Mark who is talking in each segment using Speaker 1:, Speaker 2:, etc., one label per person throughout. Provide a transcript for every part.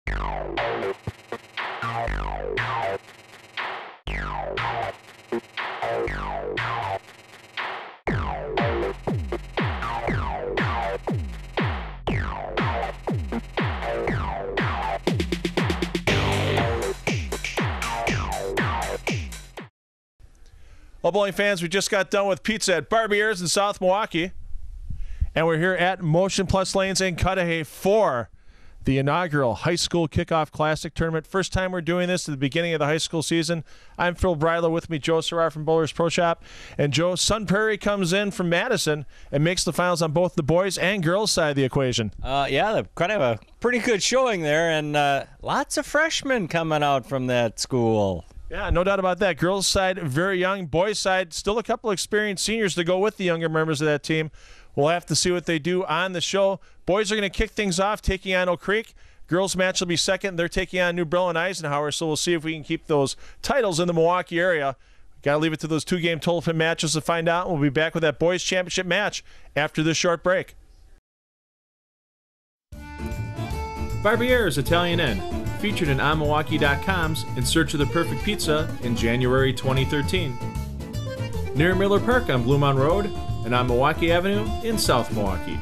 Speaker 1: Well, bowling fans, we just got done with pizza at Barbier's in South Milwaukee. And we're here at Motion Plus Lanes in Cudahy for the inaugural High School Kickoff Classic Tournament. First time we're doing this at the beginning of the high school season. I'm Phil Breiler, with me Joe Serrar from Bowlers Pro Shop. And Joe, Sun Prairie comes in from Madison and makes the finals on both the boys and girls side of the equation.
Speaker 2: Yeah, they've kind of a pretty good showing there, and lots of freshmen coming out from that school.
Speaker 1: Yeah, no doubt about that. Girls side, very young. Boys side, still a couple experienced seniors to go with the younger members of that team. We'll have to see what they do on the show. Boys are going to kick things off, taking on Oak Creek. Girls match will be second. They're taking on New Brill and Eisenhower, so we'll see if we can keep those titles in the Milwaukee area. Got to leave it to those two-game total fit matches to find out. We'll be back with that boys championship match after this short break. Barbier's Italian Inn, featured in onmilwaukee.com's In Search of the Perfect Pizza in January 2013. Near Miller Park on Blue Mountain Road and on Milwaukee Avenue in South Milwaukee.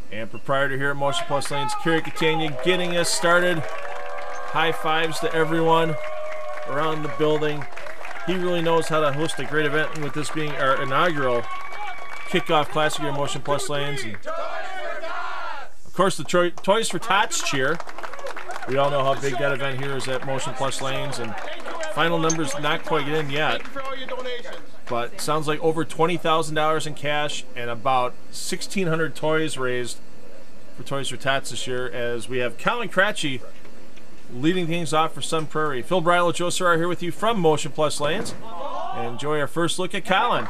Speaker 1: And proprietor here at Motion Plus Lanes, Kerry Catania, getting us started. High fives to everyone around the building. He really knows how to host a great event, and with this being our inaugural Kickoff Classic here at Motion Plus Lanes. And of course, the Toys for Tots cheer. We all know how big that event here is at Motion Plus Lanes, and final numbers not quite in yet. But sounds like over $20,000 in cash and about 1,600 toys raised for Toys for Tots this year, as we have Colin Cratchy leading things off for Sun Prairie. Phil Breiler, Joe Serrar here with you from Motion Plus Lanes. And enjoy our first look at Colin.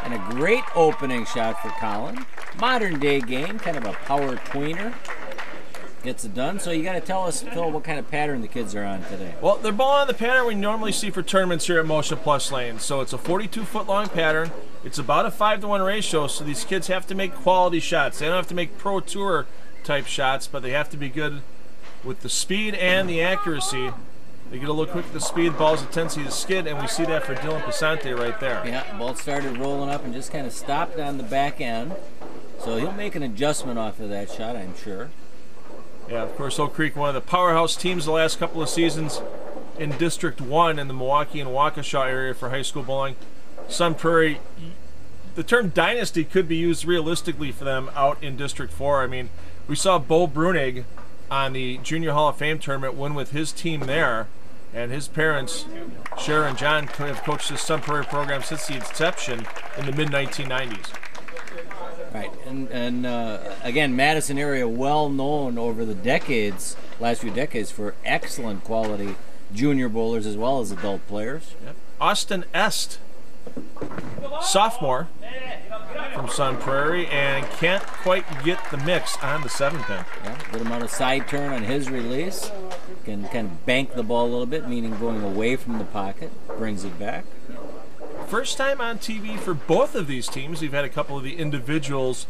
Speaker 2: And a great opening shot for Colin. Modern day game, kind of a power tweener. Gets it done. So you got to tell us, Phil, what kind of pattern the kids are on today.
Speaker 1: Well, they're bowling on the pattern we normally see for tournaments here at Motion Plus Lanes. So it's a 42-foot long pattern. It's about a 5-to-1 ratio, so these kids have to make quality shots. They don't have to make Pro Tour type shots, but they have to be good with the speed and the accuracy. They get a little quick with the speed, ball's a tendency to skid, and we see that for Dylan Pasante right there.
Speaker 2: Yeah, ball started rolling up and just kind of stopped on the back end. So he'll make an adjustment off of that shot, I'm sure.
Speaker 1: Yeah, of course, Oak Creek, one of the powerhouse teams the last couple of seasons in District 1 in the Milwaukee and Waukesha area for high school bowling. Sun Prairie, the term dynasty could be used realistically for them out in District 4. I mean, we saw Bo Brunig on the Junior Hall of Fame tournament win with his team there, and his parents, Sharon and John, have coached the Sun Prairie program since the inception in the mid-1990s.
Speaker 2: Right, and again, Madison area well known over the decades, last few decades, for excellent quality junior bowlers as well as adult players.
Speaker 1: Yep. Austin Est, sophomore from Sun Prairie, and can't quite get the mix on the 7-pin.
Speaker 2: Yeah, good amount of side turn on his release. Can kind of bank the ball a little bit, meaning going away from the pocket, brings it back.
Speaker 1: First time on TV for both of these teams. We've had a couple of the individuals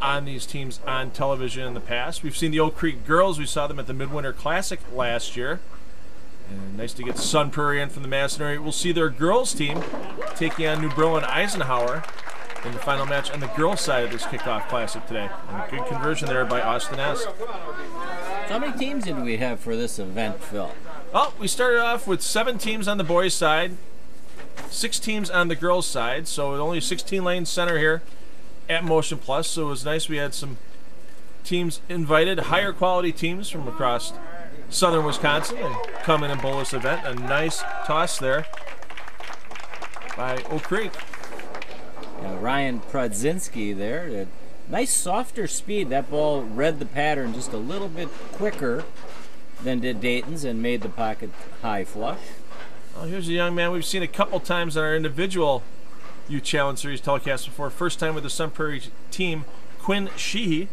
Speaker 1: on these teams on television in the past. We've seen the Oak Creek girls. We saw them at the Midwinter Classic last year. And nice to get Sun Prairie in from the Madison area. We'll see their girls team taking on New Brill and Eisenhower in the final match on the girls' side of this Kickoff Classic today. And a good conversion there by Austin S.
Speaker 2: So how many teams did we have for this event, Phil?
Speaker 1: Well, we started off with 7 teams on the boys' side, 6 teams on the girls' side, so only a 16-lane center here at Motion Plus. So it was nice we had some teams invited, higher quality teams from across southern Wisconsin, and come in and bowl this event. A nice toss there by Oak Creek.
Speaker 2: Yeah, Ryan Prodzinski there. A nice softer speed. That ball read the pattern just a little bit quicker than did Dayton's and made the pocket high flush.
Speaker 1: Well, here's a young man we've seen a couple times on our individual Youth Challenge Series telecast before. First time with the Sun Prairie team, Quinn Sheehy.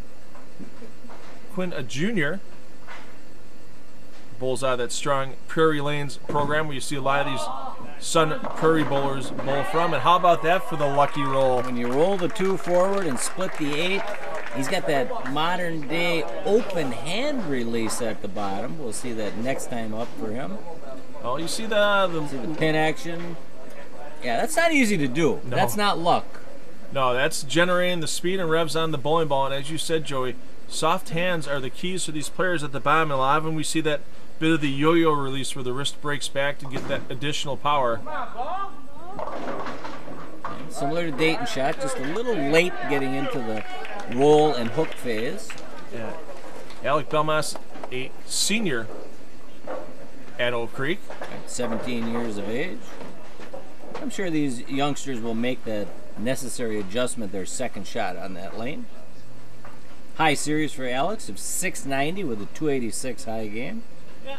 Speaker 1: Quinn, a junior. Bowls out of that strong Prairie Lanes program where you see a lot of these Sun Prairie bowlers bowl from. And how about that for the lucky roll?
Speaker 2: When you roll the 2 forward and split the 8, he's got that modern day open hand release at the bottom. We'll see that next time up for him.
Speaker 1: Oh, you see the
Speaker 2: pin action. Yeah, that's not easy to do. No. That's not luck.
Speaker 1: No, that's generating the speed and revs on the bowling ball. And as you said, Joey, soft hands are the keys for these players at the bottom. And a lot of them we see that bit of the yo-yo release where the wrist breaks back to get that additional power.
Speaker 2: Similar to Dayton shot, just a little late getting into the roll and hook phase.
Speaker 1: Yeah. Alek Belmas, a senior at Oak Creek.
Speaker 2: 17 years of age. I'm sure these youngsters will make that necessary adjustment, their second shot on that lane. High series for Alex of 690 with a 286 high game.
Speaker 1: Yeah,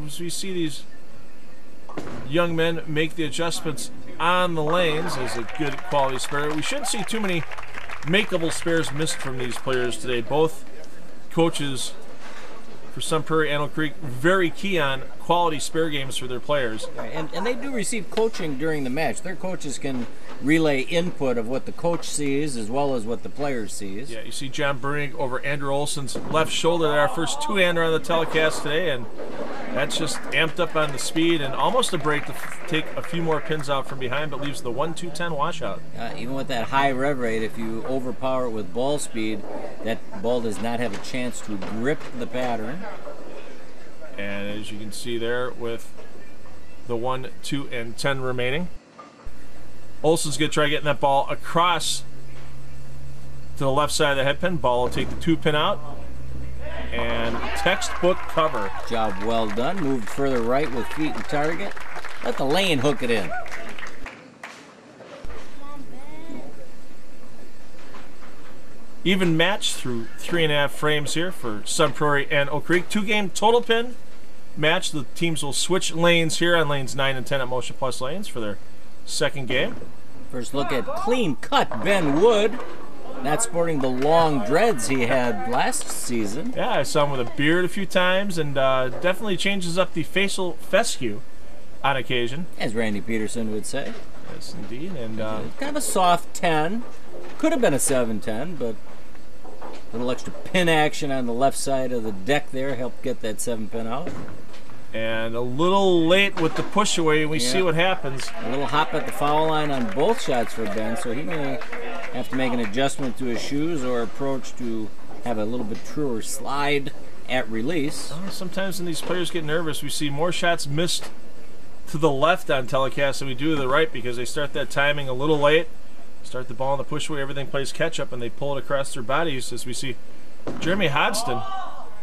Speaker 1: as we see these young men make the adjustments on the lanes as a good quality spare. We shouldn't see too many makeable spares missed from these players today. Both coaches for Sun Prairie and Oak Creek very key on quality spare games for their players.
Speaker 2: And they do receive coaching during the match. Their coaches can relay input of what the coach sees as well as what the player sees.
Speaker 1: Yeah, you see John Burning over Andrew Olson's left shoulder there, our first two-hander on the telecast today, and that's just amped up on the speed and almost a break to take a few more pins out from behind, but leaves the 1-2-10 washout.
Speaker 2: Even with that high rev rate, if you overpower it with ball speed, that ball does not have a chance to grip the pattern.
Speaker 1: And as you can see there with the 1, 2, and 10 remaining, Olson's going to try getting that ball across to the left side of the head pin. Ball will take the 2 pin out. And textbook cover.
Speaker 2: Job well done. Moved further right with feet and target. Let the lane hook it in.
Speaker 1: Even match through 3.5 frames here for Sun Prairie and Oak Creek. 2-game total pin match. The teams will switch lanes here on lanes 9 and 10 at Motion Plus lanes for their second game.
Speaker 2: First look at clean cut Ben Wood. Not sporting the long dreads he had last season.
Speaker 1: Yeah, I saw him with a beard a few times, and definitely changes up the facial fescue on occasion.
Speaker 2: As Randy Peterson would say.
Speaker 1: Yes, indeed. And
Speaker 2: kind of a soft 10. Could have been a 7-10, but a little extra pin action on the left side of the deck there helped get that 7-pin out.
Speaker 1: And a little late with the push away, and we see what happens.
Speaker 2: A little hop at the foul line on both shots for Ben, so he may have to make an adjustment to his shoes or approach to have a little bit truer slide at release.
Speaker 1: Sometimes when these players get nervous, we see more shots missed to the left on telecast than we do to the right because they start that timing a little late. Start the ball in the push away, everything plays catch up, and they pull it across their bodies as we see Jeremy Hodgson.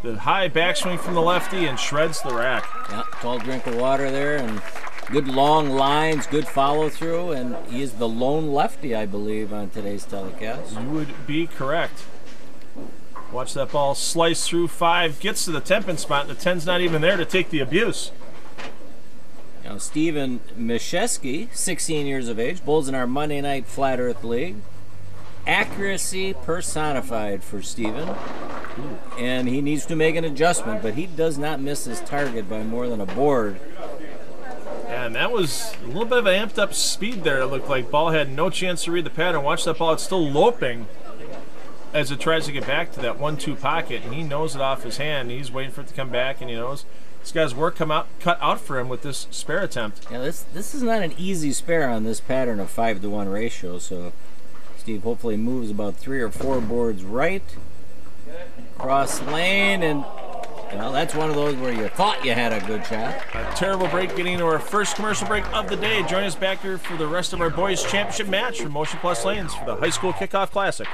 Speaker 1: The high backswing from the lefty and shreds the rack.
Speaker 2: Yeah, tall drink of water there and good long lines, good follow through, and he is the lone lefty, I believe, on today's telecast.
Speaker 1: You would be correct. Watch that ball slice through 5, gets to the 10-pin spot, and the 10's not even there to take the abuse.
Speaker 2: Now, Stephen Miszewski, 16 years of age, bowls in our Monday Night Flat Earth League. Accuracy personified for Stephen. And he needs to make an adjustment, but he does not miss his target by more than a board.
Speaker 1: And that was a little bit of an amped up speed there. It looked like ball had no chance to read the pattern. Watch that ball, it's still loping as it tries to get back to that 1-2 pocket, and he knows it off his hand. He's waiting for it to come back, and he knows this guy's work cut out for him with this spare attempt.
Speaker 2: Yeah, this is not an easy spare on this pattern of 5-to-1 ratio, so Steve hopefully moves about 3 or 4 boards right. Cross lane, and that's one of those where you thought you had a good shot.
Speaker 1: A terrible break getting into our first commercial break of the day. Join us back here for the rest of our boys championship match from Motion Plus Lanes for the High School Kickoff Classic.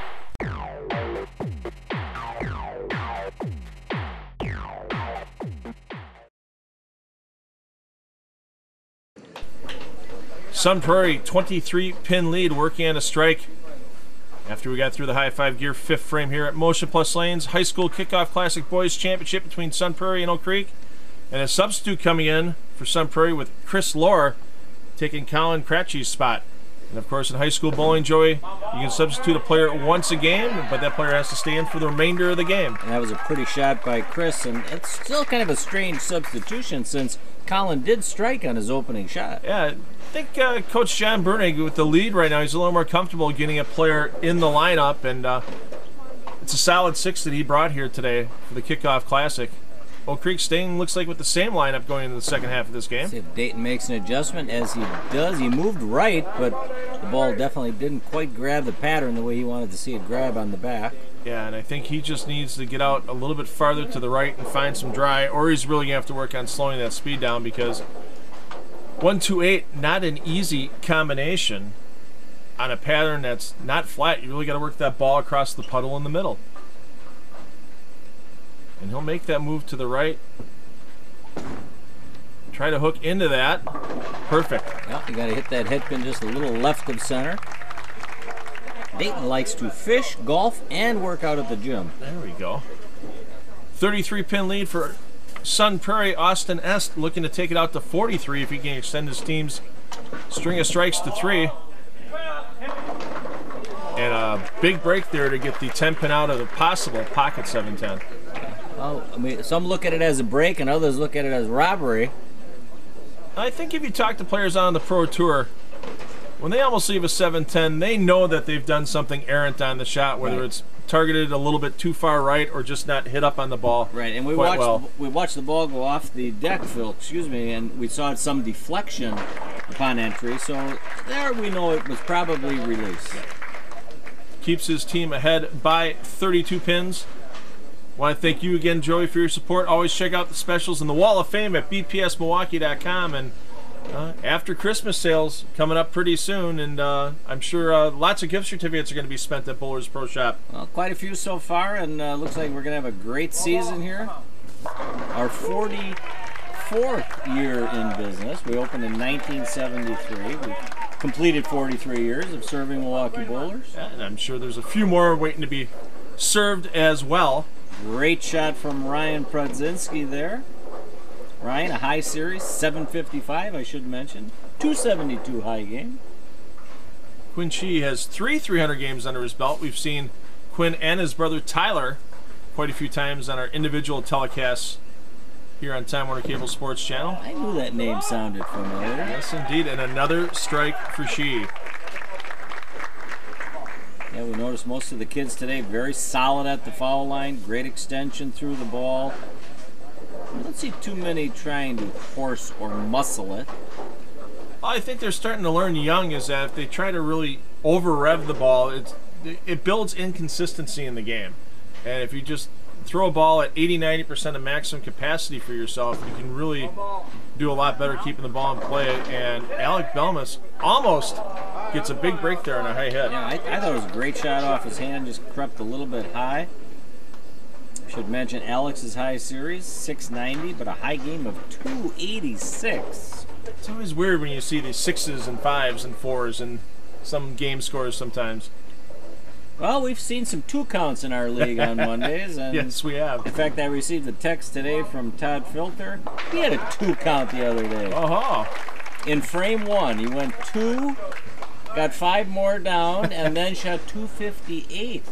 Speaker 1: Sun Prairie 23-pin lead, working on a strike. After we got through the high 5 gear 5th frame here at Motion Plus Lanes, High School Kickoff Classic Boys Championship between Sun Prairie and Oak Creek. And a substitute coming in for Sun Prairie with Chris Lohr taking Colin Cratchy's spot. And of course, in high school bowling, Joey, you can substitute a player once a game, but that player has to stay in for the remainder of the game.
Speaker 2: And that was a pretty shot by Chris, and it's still kind of a strange substitution since Colin did strike on his opening shot.
Speaker 1: Yeah, I think Coach John Bernig with the lead right now, he's a little more comfortable getting a player in the lineup, and it's a solid 6 that he brought here today for the Kickoff Classic. Oak Creek staying, looks like, with the same lineup going into the second half of this game.
Speaker 2: See if Dayton makes an adjustment. As he does, he moved right, but the ball definitely didn't quite grab the pattern the way he wanted to see it grab on the back.
Speaker 1: Yeah, and I think he just needs to get out a little bit farther to the right and find some dry, or he's really going to have to work on slowing that speed down, because 1-2-8, not an easy combination on a pattern that's not flat. You really got to work that ball across the puddle in the middle. And he'll make that move to the right. Try to hook into that. Perfect.
Speaker 2: Well, you got to hit that head pin just a little left of center. Dayton likes to fish, golf, and work out at the gym.
Speaker 1: There we go. 33-pin lead for Sun Prairie. Austin Est looking to take it out to 43 if he can extend his team's string of strikes to 3. And a big break there to get the 10-pin out of the possible pocket 7-10.
Speaker 2: Well, I mean, some look at it as a break and others look at it as robbery.
Speaker 1: I think if you talk to players on the Pro Tour, when they almost leave a 7-10, they know that they've done something errant on the shot, whether it's targeted a little bit too far right or just not hit up on the ball.
Speaker 2: Right, and we watched the ball go off the deck, Phil, and we saw some deflection upon entry, so there we know it was probably released.
Speaker 1: Keeps his team ahead by 32 pins. Want to thank you again, Joey, for your support. Always check out the specials in the Wall of Fame at bpsmilwaukee.com. And after Christmas sales coming up pretty soon, and I'm sure lots of gift certificates are going to be spent at Bowlers Pro Shop.
Speaker 2: Well, quite a few so far, and looks like we're going to have a great season here. Our 44th year in business. We opened in 1973. We completed 43 years of serving Milwaukee Bowlers.
Speaker 1: Yeah, and I'm sure there's a few more waiting to be served as well.
Speaker 2: Great shot from Ryan Prudzinski there. Ryan, a high series, 755, I should mention. 272 high game.
Speaker 1: Quinn Sheehy has 3 300 games under his belt. We've seen Quinn and his brother Tyler quite a few times on our individual telecasts here on Time Warner Cable Sports Channel.
Speaker 2: I knew that name sounded familiar.
Speaker 1: Yes, indeed. And another strike for Sheehy.
Speaker 2: Yeah, we noticed most of the kids today very solid at the foul line. Great extension through the ball. I don't see too many trying to force or muscle it.
Speaker 1: Well, I think they're starting to learn young is that if they try to really over-rev the ball, it builds inconsistency in the game. And if you just throw a ball at 80-90% of maximum capacity for yourself, you can really do a lot better keeping the ball in play. And Alek Belmas almost gets a big break there on a high hit.
Speaker 2: Yeah, I thought it was a great shot off his hand, just crept a little bit high. Should mention Alex's high series, 690, but a high game of 286.
Speaker 1: It's always weird when you see these 6s and 5s and 4s and some game scores sometimes.
Speaker 2: Well, we've seen some 2 counts in our league on Mondays. And
Speaker 1: yes, we have.
Speaker 2: In fact, I received a text today from Todd Filter. He had a 2 count the other day. In frame 1, he went 2, got 5 more down, and then shot 258.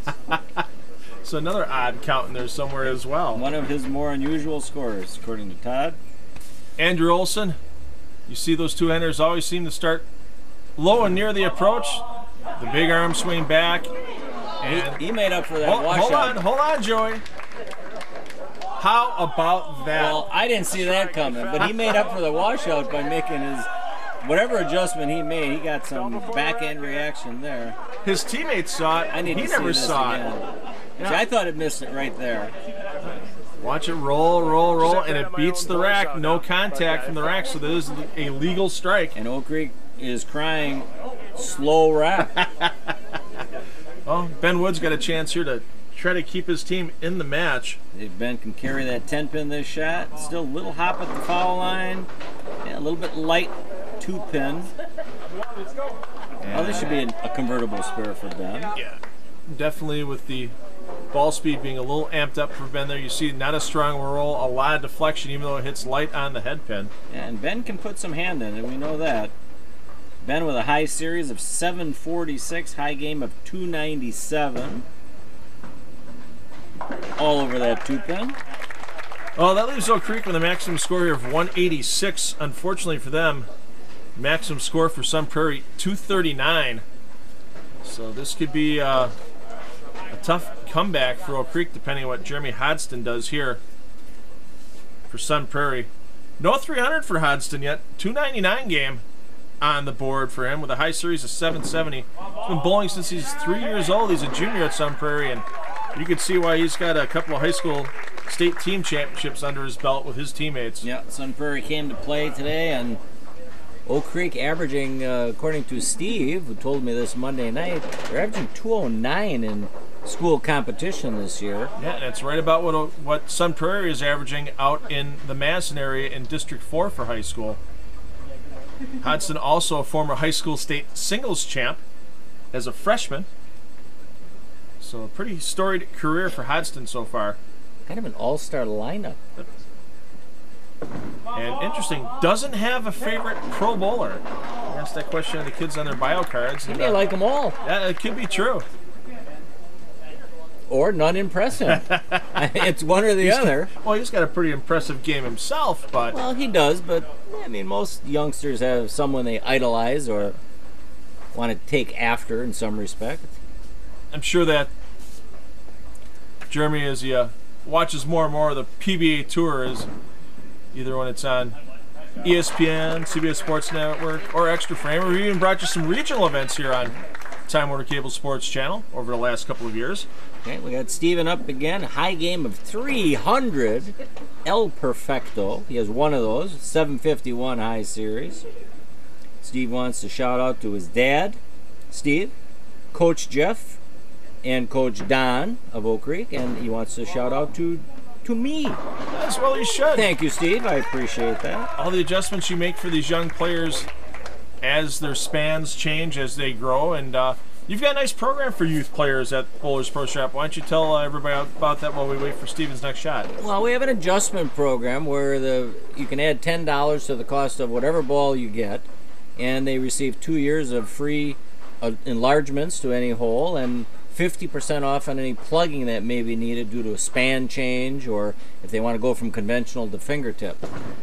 Speaker 1: So another odd count in there somewhere as well.
Speaker 2: One of his more unusual scores, according to Todd.
Speaker 1: Andrew Olson, you see those 2-handers always seem to start low and near the approach. The big arm swing back. And
Speaker 2: he made up for that washout.
Speaker 1: Hold on, Joey. How about that?
Speaker 2: Well, I didn't see that coming, but he made up for the washout by making his, whatever adjustment he made, he got some back-end reaction there.
Speaker 1: His teammates saw it. He never saw it.
Speaker 2: Yeah. See, I thought it missed it right there.
Speaker 1: Watch it roll, and it beats the rack. No contact from the rack, so this is a legal strike.
Speaker 2: And Oak Creek is crying, slow rack.
Speaker 1: Well, Ben Wood's got a chance here to try to keep his team in the match.
Speaker 2: If Ben can carry that 10-pin this shot, still a little hop at the foul line. Yeah, a little bit light 2-pin. Oh, this should be a convertible spare for Ben.
Speaker 1: Yeah, definitely with the ball speed being a little amped up for Ben there. You see not a strong roll, a lot of deflection even though it hits light on the head pin.
Speaker 2: Yeah, and Ben can put some hand in it, we know that. Ben with a high series of 746, high game of 297. All over that 2-pin.
Speaker 1: Well, that leaves Oak Creek with a maximum score here of 186. Unfortunately for them, maximum score for Sun Prairie, 239. So this could be a tough comeback for Oak Creek, depending on what Jeremy Hodgson does here for Sun Prairie. No 300 for Hodgson yet. 299 game on the board for him with a high series of 770. He's been bowling since he's 3 years old. He's a junior at Sun Prairie, and you can see why he's got a couple of high school state team championships under his belt with his teammates.
Speaker 2: Yeah, Sun Prairie came to play today, and Oak Creek averaging, according to Steve, who told me this Monday night, they're averaging 209 in school competition this year.
Speaker 1: Yeah, and it's right about what Sun Prairie is averaging out in the Madison area in District 4 for high school. Hodgson also a former high school state singles champ as a freshman. So a pretty storied career for Hodgson so far.
Speaker 2: Kind of an all-star lineup.
Speaker 1: And interesting, doesn't have a favorite pro bowler. I asked that question of the kids on their bio cards.
Speaker 2: He may like them all.
Speaker 1: Yeah, it could be true.
Speaker 2: Or none impress him. It's one or the other.
Speaker 1: Well, he's got a pretty impressive game himself, but...
Speaker 2: Well, he does, but, I mean, most youngsters have someone they idolize or want to take after in some respect.
Speaker 1: I'm sure that Jeremy, as he watches more and more of the PBA Tour, is either when it's on ESPN, CBS Sports Network, or Extra Frame, or we even brought you some regional events here on Time Warner Cable Sports Channel over the last couple of years.
Speaker 2: Okay, we got Steven up again. High game of 300. El Perfecto. He has one of those. 751 high series. Steve wants to shout out to his dad, Steve, Coach Jeff, and Coach Don of Oak Creek, and he wants to shout out to me.
Speaker 1: As well he should.
Speaker 2: Thank you, Steve. I appreciate that.
Speaker 1: All the adjustments you make for these young players as their spans change, as they grow, and you've got a nice program for youth players at Bowlers Pro Shop. Why don't you tell everybody about that while we wait for Steven's next shot?
Speaker 2: Well, we have an adjustment program where you can add $10 to the cost of whatever ball you get, and they receive 2 years of free enlargements to any hole, and 50% off on any plugging that may be needed due to a span change, or if they want to go from conventional to fingertip.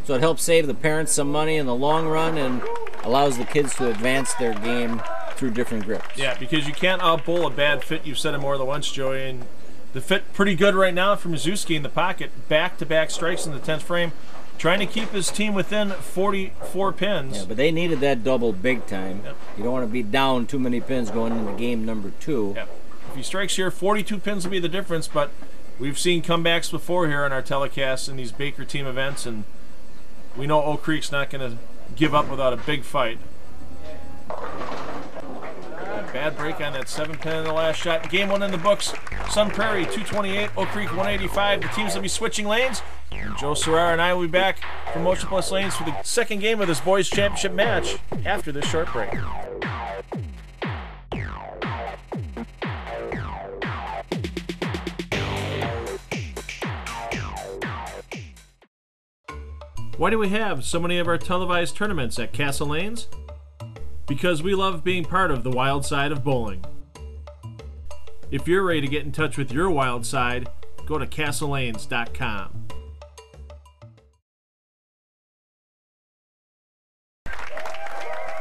Speaker 2: So it helps save the parents some money in the long run and allows the kids to advance their game through different grips.
Speaker 1: Yeah, because you can't out-bowl a bad fit. You've said it more than once, Joey, and the fit pretty good right now for Miszewski in the pocket. Back-to-back strikes in the 10th frame, trying to keep his team within 44 pins.
Speaker 2: Yeah, but they needed that double big time. Yep. You don't want to be down too many pins going into game number 2.
Speaker 1: Yep. If he strikes here, 42 pins will be the difference, but we've seen comebacks before here on our telecasts in these Baker team events, and we know Oak Creek's not going to give up without a big fight. A bad break on that 7-pin in the last shot. Game 1 in the books. Sun Prairie 228, Oak Creek 185. The teams will be switching lanes, and Joe Serrar and I will be back from Motion Plus Lanes for the second game of this boys championship match after this short break. Why do we have so many of our televised tournaments at Castle Lanes? Because we love being part of the wild side of bowling. If you're ready to get in touch with your wild side, go to castlelanes.com.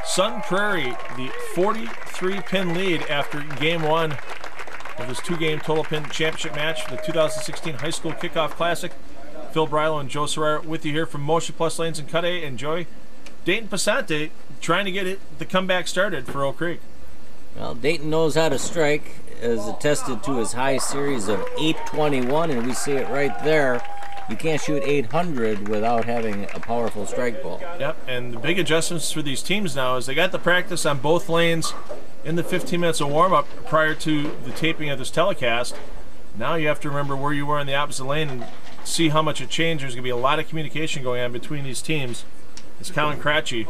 Speaker 1: Sun Prairie, the 43-pin lead after Game 1 of this 2-game total pin championship match for the 2016 High School Kickoff Classic. Phil Brylo and Joe Serrar with you here from Motion Plus Lanes in Cudahy. Enjoy. Dayton Passante trying to get the comeback started for Oak Creek.
Speaker 2: Well, Dayton knows how to strike, as attested to his high series of 821, and we see it right there. You can't shoot 800 without having a powerful strike ball.
Speaker 1: Yep, and the big adjustments for these teams now is they got the practice on both lanes in the 15 minutes of warm-up prior to the taping of this telecast. Now you have to remember where you were in the opposite lane and see how much it changed. There's going to be a lot of communication going on between these teams. As Colin Cratchy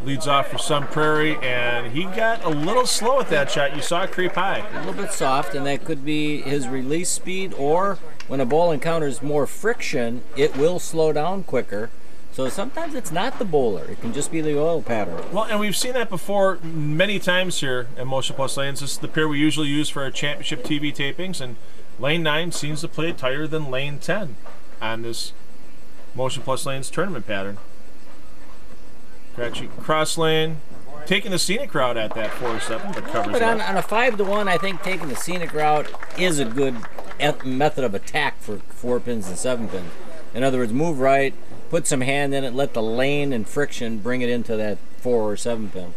Speaker 1: leads off for Sun Prairie, and he got a little slow at that shot. You saw it creep high.
Speaker 2: A little bit soft, and that could be his release speed, or when a ball encounters more friction, it will slow down quicker. So sometimes it's not the bowler. It can just be the oil pattern.
Speaker 1: Well, and we've seen that before many times here at Motion Plus Lanes. This is the pair we usually use for our championship TV tapings, and Lane 9 seems to play tighter than Lane 10 on this Motion Plus Lanes tournament pattern. Scratchy cross lane, taking the scenic route at that 4-7, but covers
Speaker 2: But
Speaker 1: it
Speaker 2: on
Speaker 1: up.
Speaker 2: a 5-1, I think taking the scenic route is a good method of attack for 4 pins and 7 pins. In other words, move right, put some hand in it, let the lane and friction bring it into that 4 or 7 pin.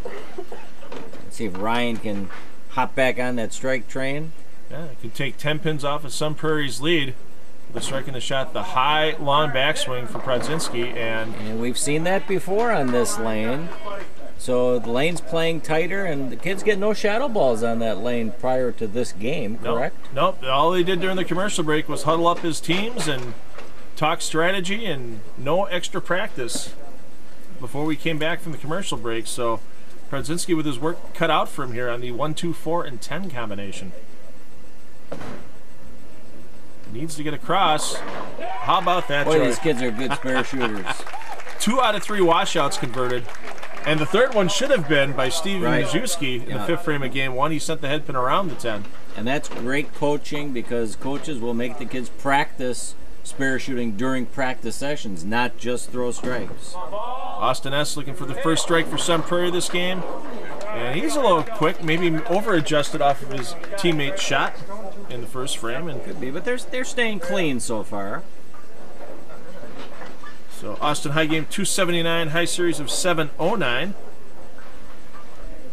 Speaker 2: Let's see if Ryan can hop back on that strike train.
Speaker 1: Yeah, it can take 10 pins off of Sun Prairie's lead. The striking the shot, the high, long backswing for Prodzinski,
Speaker 2: And we've seen that before on this lane. So the lane's playing tighter, and the kids get no shadow balls on that lane prior to this game, correct?
Speaker 1: Nope. All they did during the commercial break was huddle up his teams and talk strategy, and no extra practice before we came back from the commercial break. So Prodzinski with his work cut out for him here on the 1, 2, 4, and 10 combination. Needs to get across. How about that,
Speaker 2: Boy,
Speaker 1: Joey?
Speaker 2: these kids are good spare shooters.
Speaker 1: 2 out of 3 washouts converted. And the third one should have been by Steve Miszewski in the 5th frame of game 1. He sent the head pin around the 10.
Speaker 2: And that's great coaching, because coaches will make the kids practice spare shooting during practice sessions, not just throw strikes.
Speaker 1: Austin S. looking for the first strike for Sun Prairie this game. And he's a little quick, maybe over-adjusted off of his teammate's shot in the first frame. And
Speaker 2: Could be, but they're staying clean so far.
Speaker 1: so Austin high game 279, high series of 709.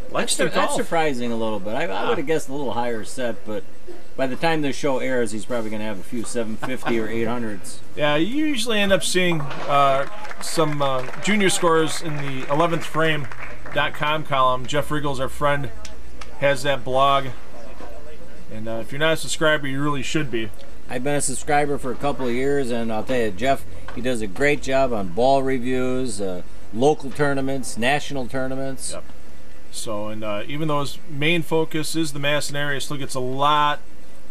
Speaker 1: Likes to
Speaker 2: That's
Speaker 1: golf.
Speaker 2: surprising a little bit. I would have guessed a little higher set, but by the time the show airs, he's probably going to have a few 750 or 800s.
Speaker 1: Yeah, you usually end up seeing some junior scores in the 11th frame.com column. Jeff Riggles, our friend, has that blog. And if you're not a subscriber, you really should be.
Speaker 2: I've been a subscriber for a couple of years, and I'll tell you, Jeff, he does a great job on ball reviews, local tournaments, national tournaments.
Speaker 1: Yep. So, and even though his main focus is the Madison area, still gets a lot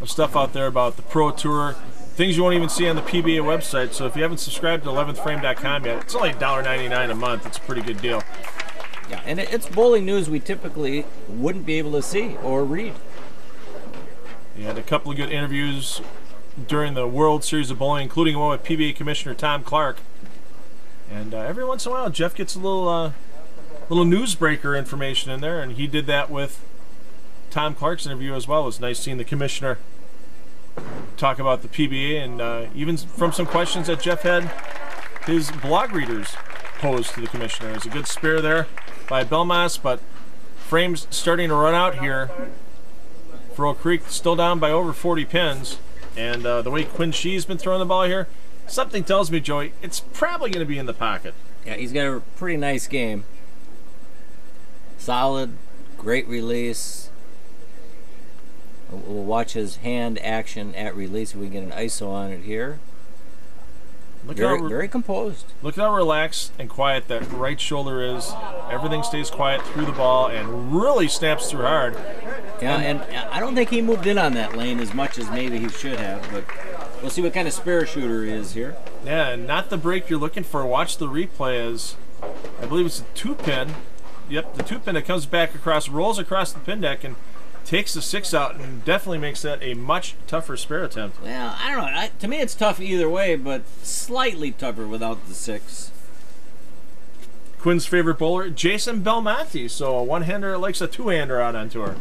Speaker 1: of stuff out there about the Pro Tour, things you won't even see on the PBA website. So if you haven't subscribed to 11thframe.com yet, it's only $1.99 a month. It's a pretty good deal.
Speaker 2: Yeah, and it's bowling news we typically wouldn't be able to see or read.
Speaker 1: He had a couple of good interviews during the World Series of Bowling, including one with PBA Commissioner Tom Clark. And every once in a while, Jeff gets a little newsbreaker information in there, and he did that with Tom Clark's interview as well. It was nice seeing the commissioner talk about the PBA, and even from some questions that Jeff had his blog readers posed to the commissioner. There's a good spare there by Belmas, but frames starting to run out here for Oak Creek, still down by over 40 pins. And the way Quinn Sheehy's been throwing the ball here, something tells me, Joey, it's probably going to be in the pocket.
Speaker 2: Yeah, he's got a pretty nice game. Solid, great release. We'll watch his hand action at release if we can get an ISO on it here. Very composed.
Speaker 1: Look at how relaxed and quiet that right shoulder is. Everything stays quiet through the ball and really snaps through hard.
Speaker 2: Yeah, and I don't think he moved in on that lane as much as maybe he should have, but we'll see what kind of spare shooter he is here.
Speaker 1: Yeah, and not the break you're looking for. Watch the replay as, I believe it's a 2-pin. Yep, the 2-pin that comes back across, rolls across the pin deck, and takes the 6 out, and definitely makes that a much tougher spare attempt.
Speaker 2: Well, I don't know. To me, it's tough either way, but slightly tougher without the 6.
Speaker 1: Quinn's favorite bowler, Jason Belmonte. So a one-hander likes a two-hander out on tour.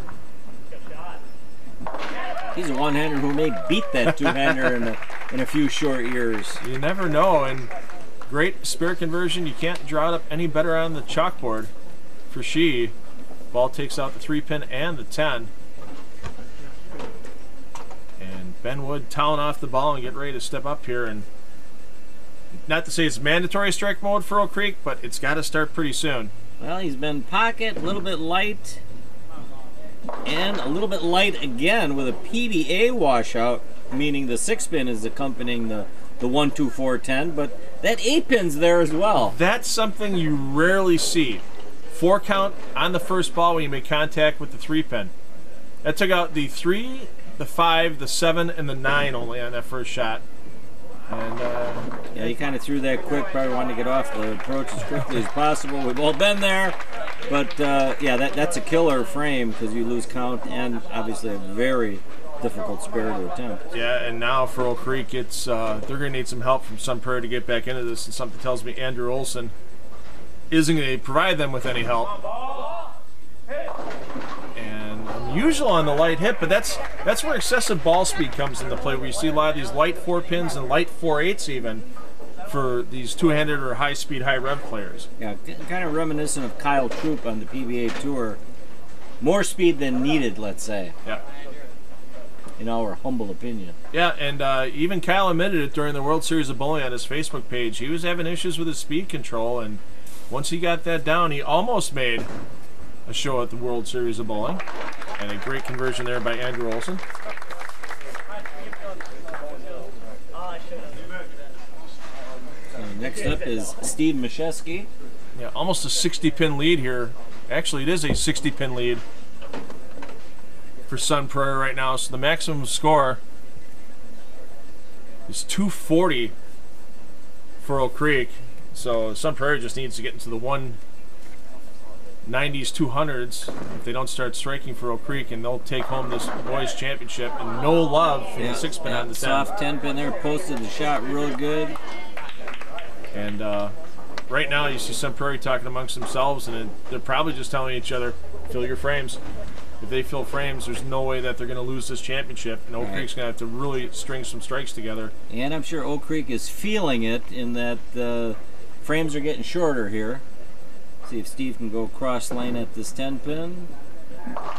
Speaker 2: He's a one-hander who may beat that two-hander in a few short years.
Speaker 1: You never know, and great spare conversion. You can't draw it up any better on the chalkboard for Sheehy. Ball takes out the 3-pin and the 10. And Ben Wood toweling off the ball and getting ready to step up here. And not to say it's mandatory strike mode for Oak Creek, but it's got to start pretty soon.
Speaker 2: Well, he's been pocket, a little bit light, and a little bit light again with a PBA washout, meaning the 6-pin is accompanying the 1, 2, 4, 10, but that 8-pin's there as well.
Speaker 1: That's something you rarely see. 4 count on the first ball when you make contact with the 3-pin. That took out the 3, the 5, the 7, and the 9 only on that first shot. And
Speaker 2: yeah, he kind of threw that quick, probably wanted to get off the approach as quickly as possible. We've all been there. But, yeah, that's a killer frame because you lose count and obviously a very difficult spare to attempt.
Speaker 1: yeah, and now for Oak Creek, it's they're going to need some help from Sun Prairie to get back into this, and something tells me Andrew Olson isn't going to provide them with any help. And unusual on the light hit, but that's where excessive ball speed comes into play, where you see a lot of these light 4 pins and light 4/8s even for these two-handed or high-speed, high-rev players.
Speaker 2: Yeah, kind of reminiscent of Kyle Troop on the PBA Tour. More speed than needed, let's say.
Speaker 1: Yeah.
Speaker 2: In our humble opinion.
Speaker 1: Yeah, and even Kyle admitted it during the World Series of Bowling on his Facebook page. He was having issues with his speed control, and once he got that down, he almost made a show at the World Series of Bowling. And a great conversion there by Andrew Olson.
Speaker 2: Next up is Steve Miszewski.
Speaker 1: Yeah, almost a 60-pin lead here. Actually, it is a 60-pin lead for Sun Prairie right now. So the maximum score is 240 for Oak Creek. So Sun Prairie just needs to get into the 190s, 200s if they don't start striking for Oak Creek, and they'll take home this boys championship. And no love for the 6-pin on the 10.
Speaker 2: Soft 10-pin there, posted the shot real good.
Speaker 1: And right now you see Sun Prairie talking amongst themselves, and they're probably just telling each other, fill your frames. If they fill frames, there's no way that they're going to lose this championship, and Oak Creek's going to have to really string some strikes together.
Speaker 2: And I'm sure Oak Creek is feeling it in that the frames are getting shorter here. See if Steve can go cross lane at this 10-pin.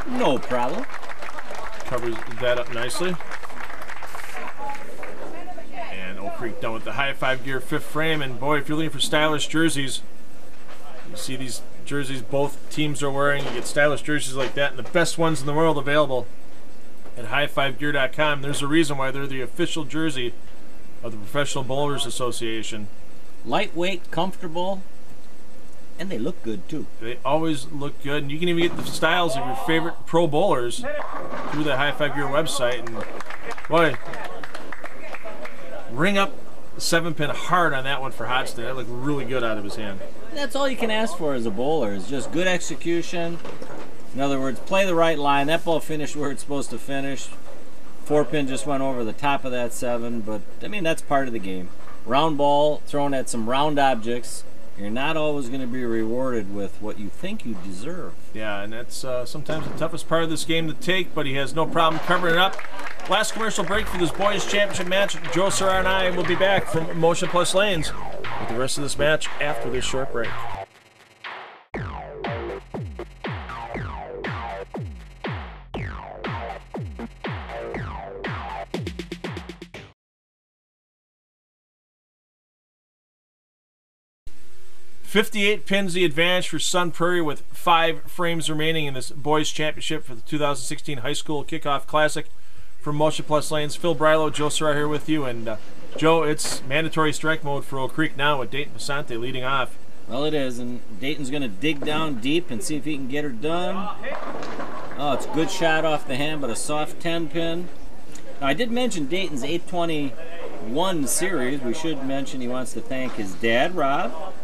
Speaker 2: No problem.
Speaker 1: Covers that up nicely. And Oak Creek done with the high 5-gear 5th frame. And boy, if you're looking for stylish jerseys, you see these jerseys both teams are wearing. You get stylish jerseys like that, and the best ones in the world available at high5gear.com. There's a reason why they're the official jersey of the Professional Bowlers Association.
Speaker 2: Lightweight, comfortable, and they look good too.
Speaker 1: They always look good, and you can even get the styles of your favorite pro bowlers through the High 5 Gear website. And boy, ring up the 7-pin hard on that one for Hodgson. That looked really good out of his hand.
Speaker 2: That's all you can ask for as a bowler, is just good execution. In other words, play the right line. That ball finished where it's supposed to finish. 4-pin just went over the top of that 7, but I mean, that's part of the game. Round ball thrown at some round objects. You're not always going to be rewarded with what you think you deserve.
Speaker 1: Yeah, and that's sometimes the toughest part of this game to take, but he has no problem covering it up. Last commercial break for this boys championship match. Joe Serrar and I will be back from Motion Plus Lanes with the rest of this match after this short break. 58 pins the advantage for Sun Prairie with 5 frames remaining in this boys championship for the 2016 High School Kickoff Classic. From Motion Plus Lanes, Phil Brilo, Joe Serrar here with you. And Joe, it's mandatory strike mode for Oak Creek now with Dayton Pasante leading off.
Speaker 2: Well, it is, and Dayton's going to dig down deep and see if he can get her done. Oh, it's a good shot off the hand, but a soft 10-pin. Now, I did mention Dayton's 821 series. We should mention he wants to thank his dad, Rob,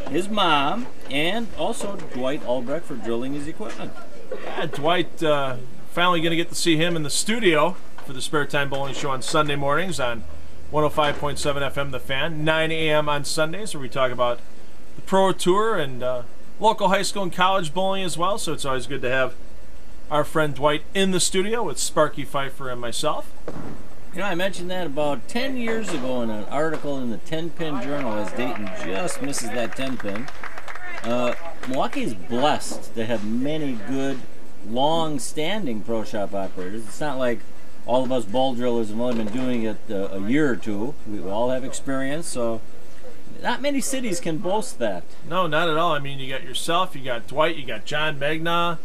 Speaker 2: his mom, and also Dwight Albrecht for drilling his equipment.
Speaker 1: Yeah, Dwight, finally going to get to see him in the studio for the Spare Time Bowling Show on Sunday mornings on 105.7 FM The Fan, 9 a.m. on Sundays, where we talk about the Pro Tour and local high school and college bowling as well. So it's always good to have our friend Dwight in the studio with Sparky Pfeiffer and myself.
Speaker 2: You know, I mentioned that about 10 years ago in an article in the 10-Pin Journal as Dayton just misses that 10-pin. Milwaukee is blessed to have many good, long-standing pro shop operators. It's not like all of us ball drillers have only been doing it a year or two. We all have experience, so not many cities can boast that.
Speaker 1: No, not at all. I mean, you got yourself, you got Dwight, you got John Magna,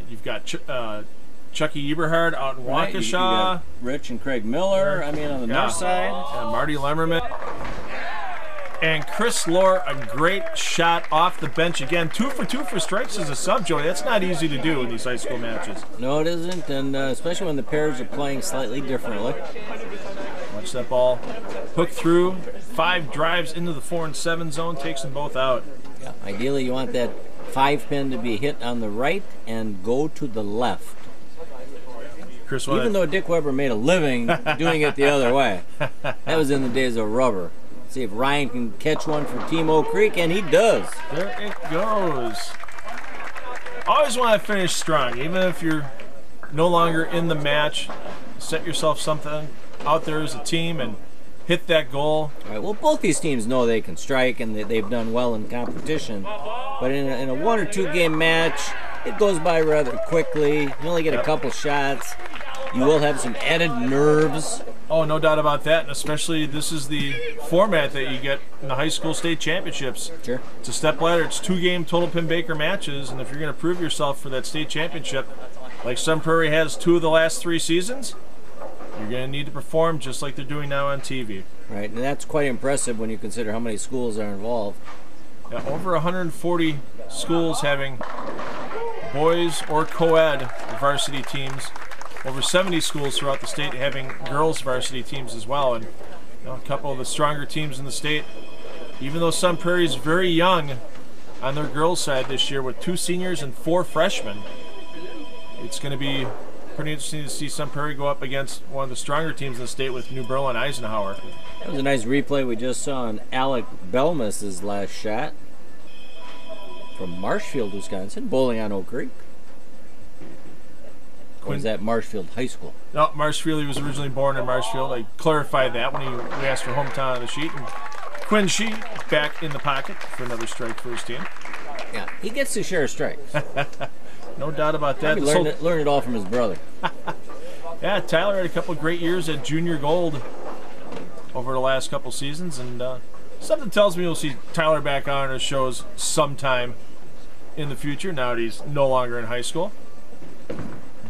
Speaker 1: you've got Chucky Eberhard out in Waukesha. You got
Speaker 2: Rich and Craig Miller, I mean, on the north side.
Speaker 1: Marty Lemmerman. And Chris Lohr, a great shot off the bench again. 2 for 2 for strikes as a sub, Joey. That's not easy to do in these high school matches.
Speaker 2: No, it isn't, and especially when the pairs are playing slightly differently.
Speaker 1: Watch that ball hook through. 5 drives into the 4 and 7 zone, takes them both out.
Speaker 2: Yeah, ideally, you want that 5 pin to be hit on the right and go to the left.
Speaker 1: Chris,
Speaker 2: even though Dick Weber made a living doing it the other way. That was in the days of rubber. See if Ryan can catch one for Team Oak Creek, and he does.
Speaker 1: There it goes. Always want to finish strong, even if you're no longer in the match. Set yourself something out there as a team and hit that goal.
Speaker 2: All right, well, both these teams know they can strike, and they've done well in competition. But in a 1 or 2 game match, it goes by rather quickly. You only get a couple shots. You will have some added nerves.
Speaker 1: Oh, no doubt about that, and especially this is the format that you get in the high school state championships.
Speaker 2: Sure.
Speaker 1: It's a step ladder. It's 2-game total pin Baker matches, and if you're going to prove yourself for that state championship, like Sun Prairie has 2 of the last 3 seasons, you're going to need to perform just like they're doing now on TV.
Speaker 2: Right, and that's quite impressive when you consider how many schools are involved.
Speaker 1: Yeah, over 140 schools having boys or co-ed varsity teams. Over 70 schools throughout the state having girls varsity teams as well, and a couple of the stronger teams in the state. Even though Sun Prairie is very young on their girls' side this year with 2 seniors and 4 freshmen, it's going to be pretty interesting to see Sun Prairie go up against one of the stronger teams in the state with New Berlin Eisenhower.
Speaker 2: That was a nice replay we just saw on Alek Belmas' last shot from Marshfield, Wisconsin, bowling on Oak Creek. Or is that Marshfield High School?
Speaker 1: No, Marshfield. He was originally born in Marshfield. I clarified that when we asked for hometown on the sheet. And Quinn Sheehy back in the pocket for another strike for his team.
Speaker 2: Yeah, he gets to share strikes.
Speaker 1: No doubt about that.
Speaker 2: He learned it all from his brother.
Speaker 1: Yeah, Tyler had a couple of great years at junior gold over the last couple seasons, and something tells me we'll see Tyler back on our shows sometime in the future, now that he's no longer in high school.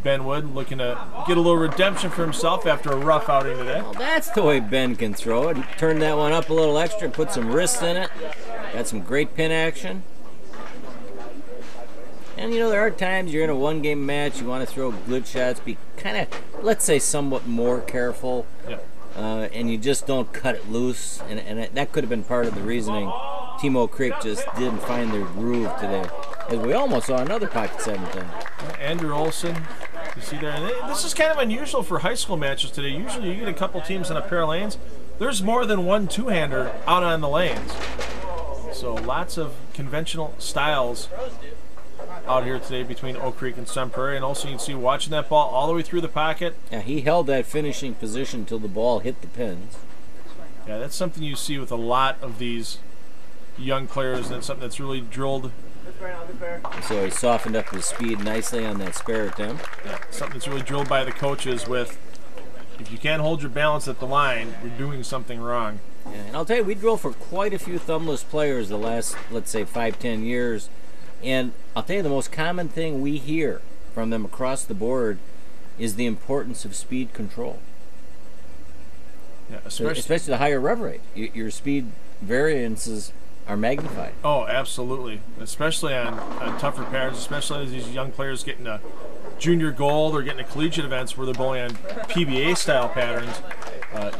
Speaker 1: Ben Wood looking to get a little redemption for himself after a rough outing today.
Speaker 2: Well, that's the way Ben can throw it. He turned that one up a little extra, put some wrist in it. Got some great pin action. And, there are times you're in a 1-game match, you want to throw good shots, be kind of, let's say, somewhat more careful.
Speaker 1: Yeah.
Speaker 2: And you just don't cut it loose. And that could have been part of the reasoning. Team Oak Creek just didn't find their groove today. As we almost saw another pocket 7-10.
Speaker 1: Andrew Olson, you see there. And this is kind of unusual for high school matches today. Usually you get a couple teams in a pair of lanes. There's more than one two-hander out on the lanes. So lots of conventional styles out here today between Oak Creek and Sun Prairie. And also you can see watching that ball all the way through the pocket.
Speaker 2: Yeah, he held that finishing position until the ball hit the pins.
Speaker 1: Yeah, that's something you see with a lot of these young players, and it's something that's really drilled.
Speaker 2: So he softened up his speed nicely on that spare attempt.
Speaker 1: Yeah, something that's really drilled by the coaches with, if you can't hold your balance at the line, you're doing something wrong.
Speaker 2: Yeah, and I'll tell you, we drilled for quite a few thumbless players the last, let's say, 5-10 years. And I'll tell you, the most common thing we hear from them across the board is the importance of speed control.
Speaker 1: Yeah,
Speaker 2: especially the higher rev rate. Your speed variances are magnified.
Speaker 1: Oh, absolutely. Especially on tougher patterns, especially as these young players get into junior gold or getting to collegiate events where they're bowling on PBA-style patterns.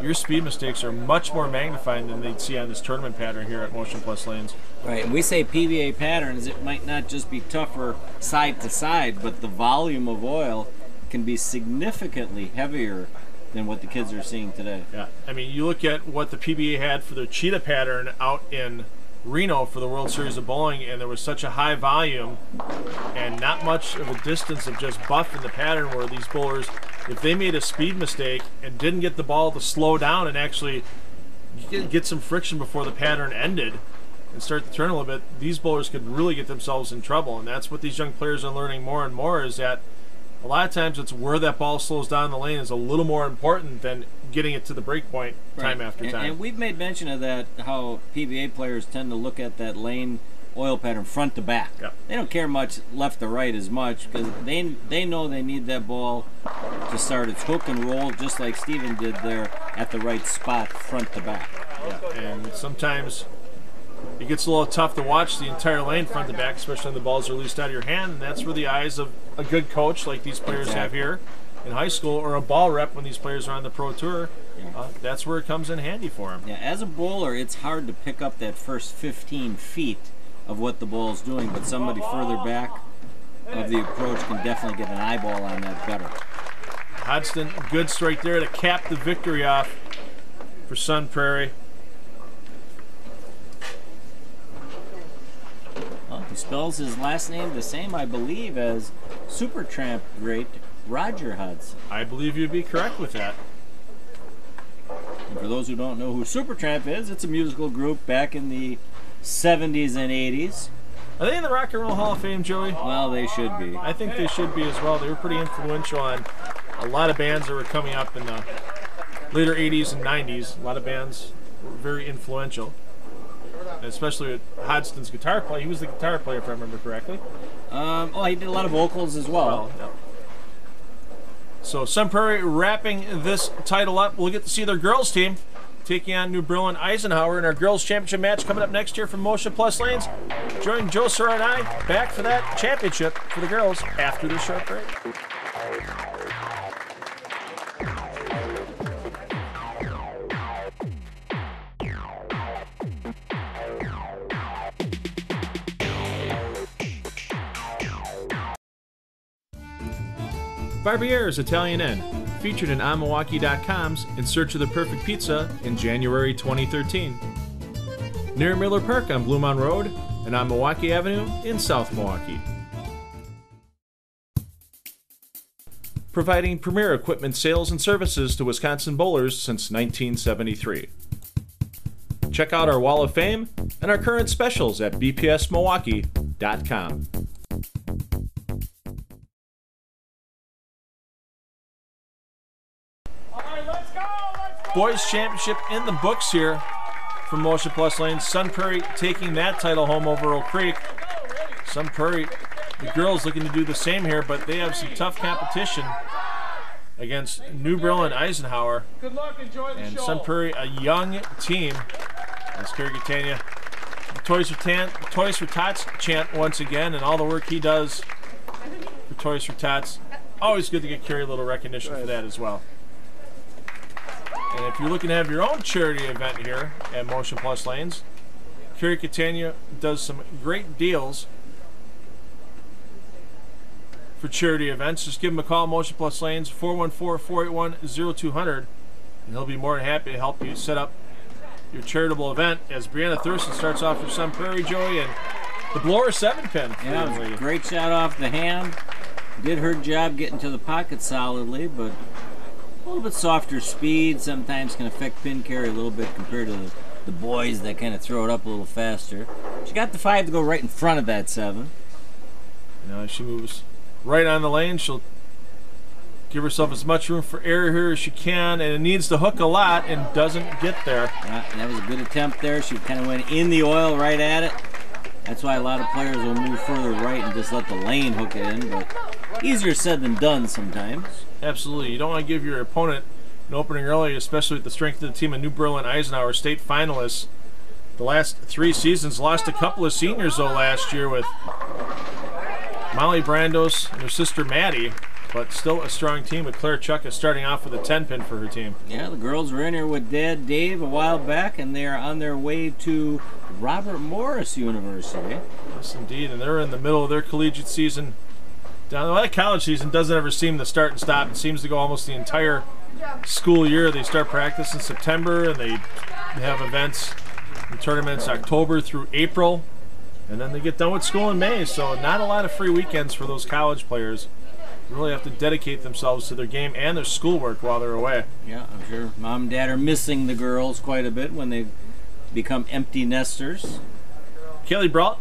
Speaker 1: Your speed mistakes are much more magnified than they'd see on this tournament pattern here at Motion Plus Lanes.
Speaker 2: Right, and we say PBA patterns, it might not just be tougher side to side, but the volume of oil can be significantly heavier than what the kids are seeing today.
Speaker 1: Yeah, I mean, you look at what the PBA had for their cheetah pattern out in Reno for the World Series of Bowling, and there was such a high volume and not much of a distance of just buff in the pattern where these bowlers, if they made a speed mistake and didn't get the ball to slow down and actually get some friction before the pattern ended and start the turn a little bit, these bowlers could really get themselves in trouble. And that's what these young players are learning more and more, is that a lot of times it's where that ball slows down in the lane is a little more important than getting it to the break point time after time.
Speaker 2: And we've made mention of that, how PBA players tend to look at that lane oil pattern front to back.
Speaker 1: Yep.
Speaker 2: They don't care much left to right as much because they know they need that ball to start its hook and roll just like Steven did there at the right spot front to back.
Speaker 1: Yeah. And sometimes it gets a little tough to watch the entire lane front to back, especially when the ball's released out of your hand. And that's where the eyes of a good coach like these players have here in high school, or a ball rep when these players are on the pro tour, that's where it comes in handy for them.
Speaker 2: Yeah, as a bowler, it's hard to pick up that first 15 feet of what the ball's doing, but somebody further back of the approach can definitely get an eyeball on that better.
Speaker 1: Hodgson, good strike there to cap the victory off for Sun Prairie.
Speaker 2: Well, he spells his last name the same, I believe, as Supertramp great Roger Hodgson.
Speaker 1: I believe you'd be correct with that.
Speaker 2: And for those who don't know who Supertramp is, it's a musical group back in the 70s and 80s.
Speaker 1: Are they in the Rock and Roll Hall of Fame, Joey?
Speaker 2: Well, they should be.
Speaker 1: I think they should be as well. They were pretty influential on a lot of bands that were coming up in the later 80s and 90s. A lot of bands were very influential, and especially with Hodgson's guitar play. He was the guitar player, if I remember correctly.
Speaker 2: Oh, he did a lot of vocals as well.
Speaker 1: So Sun Prairie wrapping this title up. We'll get to see their girls team taking on New Berlin Eisenhower in our girls championship match coming up next year from Motion Plus Lanes. Join Joe Sora and I back for that championship for the girls after this short break. Barbier's Italian Inn, featured in onmilwaukee.com's In Search of the Perfect Pizza in January 2013. Near Miller Park on Blue Mound Road and on Milwaukee Avenue in South Milwaukee. Providing premier equipment sales and services to Wisconsin bowlers since 1973. Check out our Wall of Fame and our current specials at bpsmilwaukee.com. Boys Championship in the books here from Motion Plus Lanes. Sun Prairie taking that title home over Oak Creek. Sun Prairie, the girls looking to do the same here, but they have some tough competition against New Berlin Eisenhower.
Speaker 3: Good luck, enjoy the
Speaker 1: and
Speaker 3: show.
Speaker 1: Sun Prairie, a young team. As Kerry Catania, Toys for Tots chant once again, and all the work he does for Toys for Tots. Always good to get Kerry a little recognition for that as well. And if you're looking to have your own charity event here at Motion Plus Lanes, Kerry Catania does some great deals for charity events. Just give him a call, Motion Plus Lanes, 414-481-0200, and he'll be more than happy to help you set up your charitable event. As Brianna Thurston starts off for Sun Prairie, Joey, and the blower 7-pin.
Speaker 2: Yeah, it was a great shot off the hand. Did her job getting to the pocket solidly, but a little bit softer speed sometimes can affect pin carry a little bit compared to the boys that kind of throw it up a little faster. She got the 5 to go right in front of that 7.
Speaker 1: Now she moves right on the lane. She'll give herself as much room for error here as she can, and it needs to hook a lot and doesn't get there.
Speaker 2: That was a good attempt there. She kind of went in the oil right at it. That's why a lot of players will move further right and just let the lane hook it in, but easier said than done sometimes.
Speaker 1: Absolutely. You don't want to give your opponent an opening early, especially with the strength of the team of New Berlin Eisenhower, state finalists. The last 3 seasons, lost a couple of seniors, though, last year with Molly Brandos and her sister Maddie, but still a strong team with Claire Chucka starting off with a 10-pin for her team.
Speaker 2: Yeah, the girls were in here with Dad Dave a while back, and they are on their way to Robert Morris University.
Speaker 1: Yes, indeed, and they're in the middle of their collegiate season. That college season doesn't ever seem to start and stop. It seems to go almost the entire school year. They start practice in September, and they have events and tournaments October through April, and then they get done with school in May. So not a lot of free weekends for those college players. They really have to dedicate themselves to their game and their schoolwork while they're away.
Speaker 2: Yeah, I'm sure Mom and Dad are missing the girls quite a bit when they become empty nesters.
Speaker 1: Kaylee Brault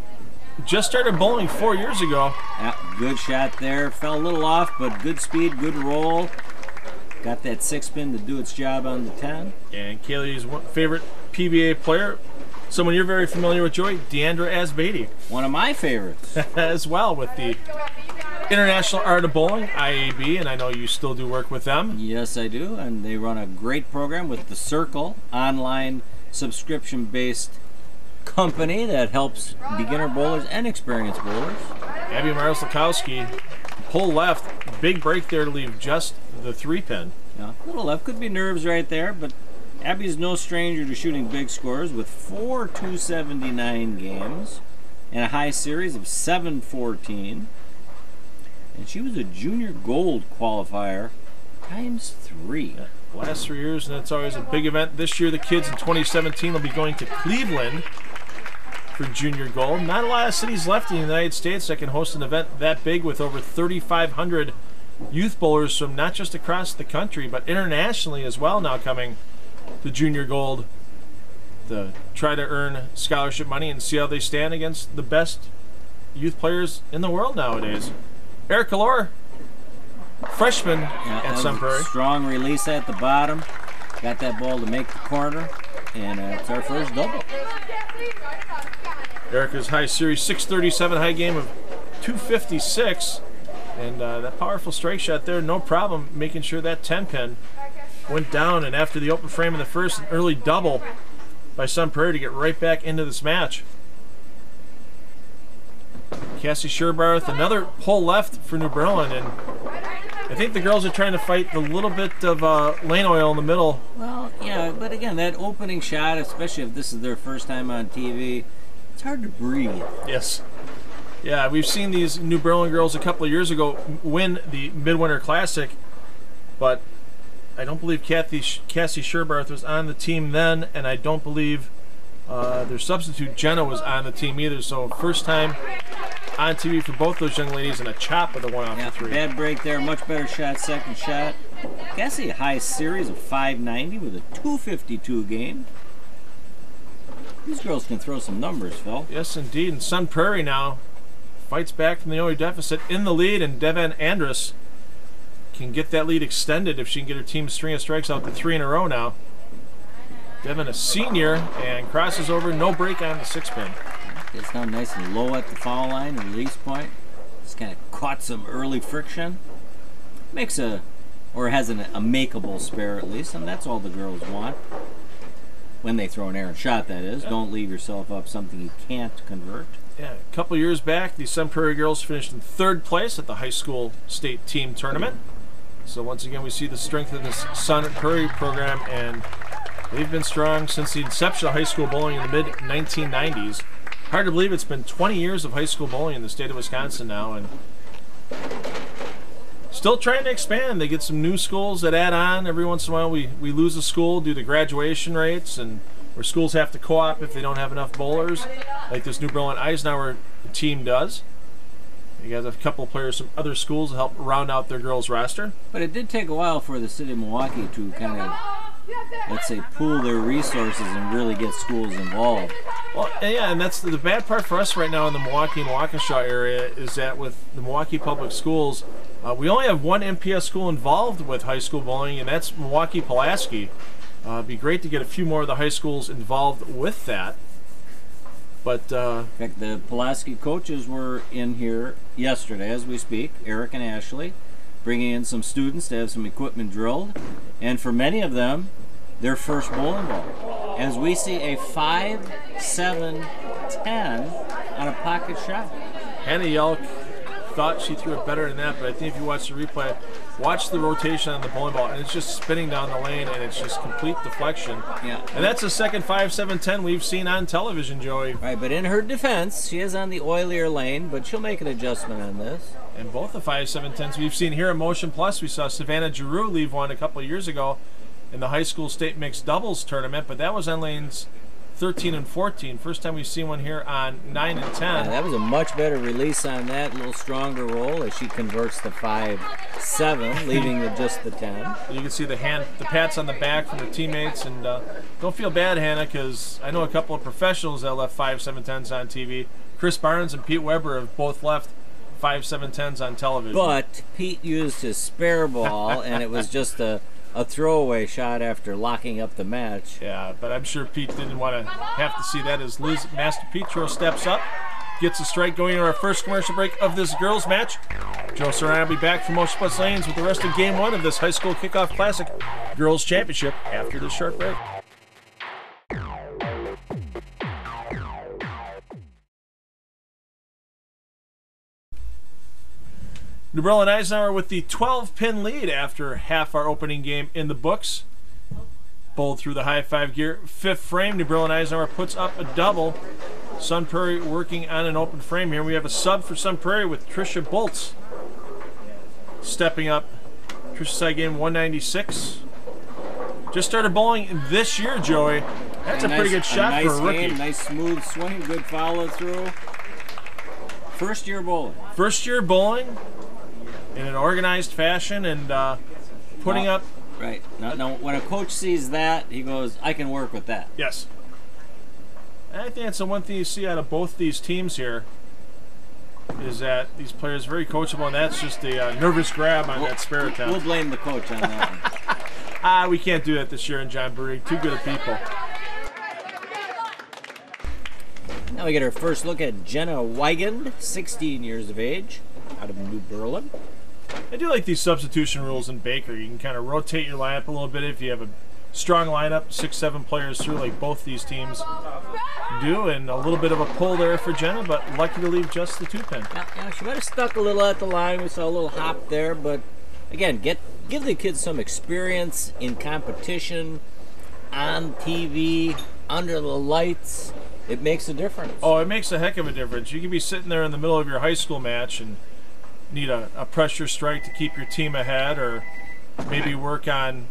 Speaker 1: just started bowling 4 years ago.
Speaker 2: Yeah, good shot there. Fell a little off, but good speed, good roll. Got that 6-pin to do its job on the 10.
Speaker 1: And Kaylee's favorite PBA player, someone you're very familiar with, Joey, Deandra Asbady.
Speaker 2: One of my favorites.
Speaker 1: As well, with the International Art of Bowling, IAB, and I know you still do work with them.
Speaker 2: Yes, I do, and they run a great program with the Circle, online subscription-based company that helps beginner bowlers and experienced bowlers.
Speaker 1: Abby Marszalkowski, pull left, big break there to leave just the 3-pin.
Speaker 2: Yeah, little left, could be nerves right there, but Abby's no stranger to shooting big scores with 4 279 games and a high series of 714. And she was a junior gold qualifier ×3.
Speaker 1: Yeah, last 3 years, and that's always a big event. This year, the kids in 2017 will be going to Cleveland for junior gold. Not a lot of cities left in the United States that can host an event that big with over 3,500 youth bowlers from not just across the country, but internationally as well now coming to junior gold to try to earn scholarship money and see how they stand against the best youth players in the world nowadays. Erica Lohr, freshman at Sun Prairie.
Speaker 2: Strong release at the bottom. Got that ball to make the corner, and it's our first double.
Speaker 1: Erica's high series 637, high game of 256, and that powerful strike shot there, no problem making sure that 10-pin went down. And after the open frame in the first, an early double by Sun Prairie to get right back into this match. Cassie Sherbarth, another pull left for New Berlin, and I think the girls are trying to fight the little bit of lane oil in the middle.
Speaker 2: Well, yeah, but again, that opening shot, especially if this is their first time on TV, it's hard to breathe.
Speaker 1: Yes. Yeah, we've seen these New Berlin girls a couple of years ago win the Midwinter Classic, but I don't believe Cassie Sherbarth was on the team then, and I don't believe their substitute Jenna was on the team either. So first time on TV for both those young ladies, and a chop with a 1 off the 3.
Speaker 2: Bad break there, much better shot, second shot. Cassie, a high series of 590 with a 252 game. These girls can throw some numbers, Phil.
Speaker 1: Yes, indeed. And Sun Prairie now fights back from the early deficit in the lead, and Devin Andrus can get that lead extended if she can get her team's string of strikes out to 3 in a row now. Devin, a senior, and crosses over, no break on the 6-pin.
Speaker 2: It's now nice and low at the foul line, release point. Just kind of caught some early friction. Makes a, or has a makeable spare at least, and that's all the girls want. When they throw an errant shot, that is. Don't leave yourself up something you can't convert.
Speaker 1: Yeah, a couple years back, the Sun Prairie girls finished in 3rd place at the high school state team tournament. So once again, we see the strength of this Sun Prairie program, and they've been strong since the inception of high school bowling in the mid-1990s. Hard to believe it's been 20 years of high school bowling in the state of Wisconsin now, and still trying to expand. They get some new schools that add on. Every once in a while we lose a school due to graduation rates, and where schools have to co-op if they don't have enough bowlers, like this New Berlin Eisenhower team does. You guys have a couple of players from other schools to help round out their girls' roster.
Speaker 2: But it did take a while for the city of Milwaukee to kind of, let's say, pool their resources and really get schools involved.
Speaker 1: Well, yeah, and that's the bad part for us right now in the Milwaukee and Waukesha area is that with the Milwaukee Public Schools, we only have one MPS school involved with high school bowling, and that's Milwaukee Pulaski. It'd be great to get a few more of the high schools involved with that. But
Speaker 2: in fact, the Pulaski coaches were in here yesterday as we speak, Eric and Ashley, bringing in some students to have some equipment drilled, and for many of them, their first bowling ball. As we see a 5-7-10 on a pocket shot.
Speaker 1: Hannah Yelk thought she threw it better than that, but I think if you watch the replay, watch the rotation on the bowling ball, and it's just spinning down the lane, and it's just complete deflection.
Speaker 2: Yeah.
Speaker 1: And that's the second 5-7-10 we've seen on television, Joey.
Speaker 2: Right, but in her defense, she is on the oilier lane, but she'll make an adjustment on this.
Speaker 1: And both the 5-7-10s we've seen here at Motion Plus. We saw Savannah Giroux leave one a couple of years ago in the high school state mixed doubles tournament, but that was on lanes 13 and 14. First time we've seen one here on 9 and 10.
Speaker 2: Yeah, that was a much better release on that, a little stronger roll as she converts the 5-7, leaving with just the 10.
Speaker 1: You can see the pats on the back from her teammates, and don't feel bad, Hannah, because I know a couple of professionals that left 5-7-10s on TV. Chris Barnes and Pete Weber have both left 5-7-10s on television.
Speaker 2: But Pete used his spare ball, and it was just a throwaway shot after locking up the match.
Speaker 1: Yeah, but I'm sure Pete didn't want to have to see that as Liz Mastopietro steps up, gets a strike going into our first commercial break of this girls match. Joe Saran will be back from Motion Plus Lanes with the rest of Game 1 of this High School Kickoff Classic Girls Championship after this short break. New Berlin Eisenhower with the 12-pin lead after half our opening game in the books. Bowled through the high 5 gear. 5th frame, New Berlin Eisenhower puts up a double. Sun Prairie working on an open frame here. We have a sub for Sun Prairie with Trisha Bolts stepping up. Trisha's side game 196. Just started bowling this year, Joey. That's a pretty good shot for a rookie.
Speaker 2: Game, nice smooth swing, good follow through. First year bowling.
Speaker 1: First year bowling in an organized fashion and putting up.
Speaker 2: Right. Now, when a coach sees that, he goes, I can work with that.
Speaker 1: Yes. And I think that's the one thing you see out of both these teams here is that these players are very coachable, and that's just a nervous grab on that spare attempt.
Speaker 2: We'll blame the coach on that one.
Speaker 1: We can't do that this year in John Brewery. Too good of people.
Speaker 2: Now we get our first look at Jenna Weigand, 16 years of age, out of New Berlin.
Speaker 1: I do like these substitution rules in Baker. You can kind of rotate your lineup a little bit if you have a strong lineup, 6-7 players through like both these teams do, and a little bit of a pull there for Jenna, but lucky to leave just the 2-pin.
Speaker 2: Yeah, she might have stuck a little at the line. We saw a little hop there, but again, give the kids some experience in competition, on TV, under the lights. It makes a difference.
Speaker 1: Oh, it makes a heck of a difference. You could be sitting there in the middle of your high school match and need a pressure strike to keep your team ahead, or maybe work on,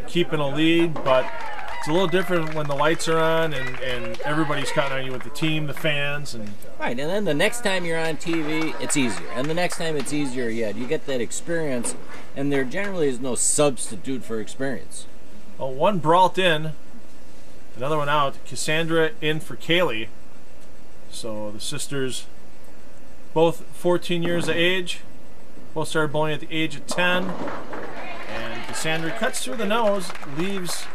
Speaker 1: keeping a lead, but it's a little different when the lights are on and everybody's counting on you with the team, the fans.
Speaker 2: Right, and then the next time you're on TV, it's easier. And the next time it's easier yet. You get that experience, and there generally is no substitute for experience.
Speaker 1: Well, one Brault in, another one out. Cassandra in for Kaylee. So the sisters, both 14 years of age, both started bowling at the age of 10. And Cassandra cuts through the nose, leaves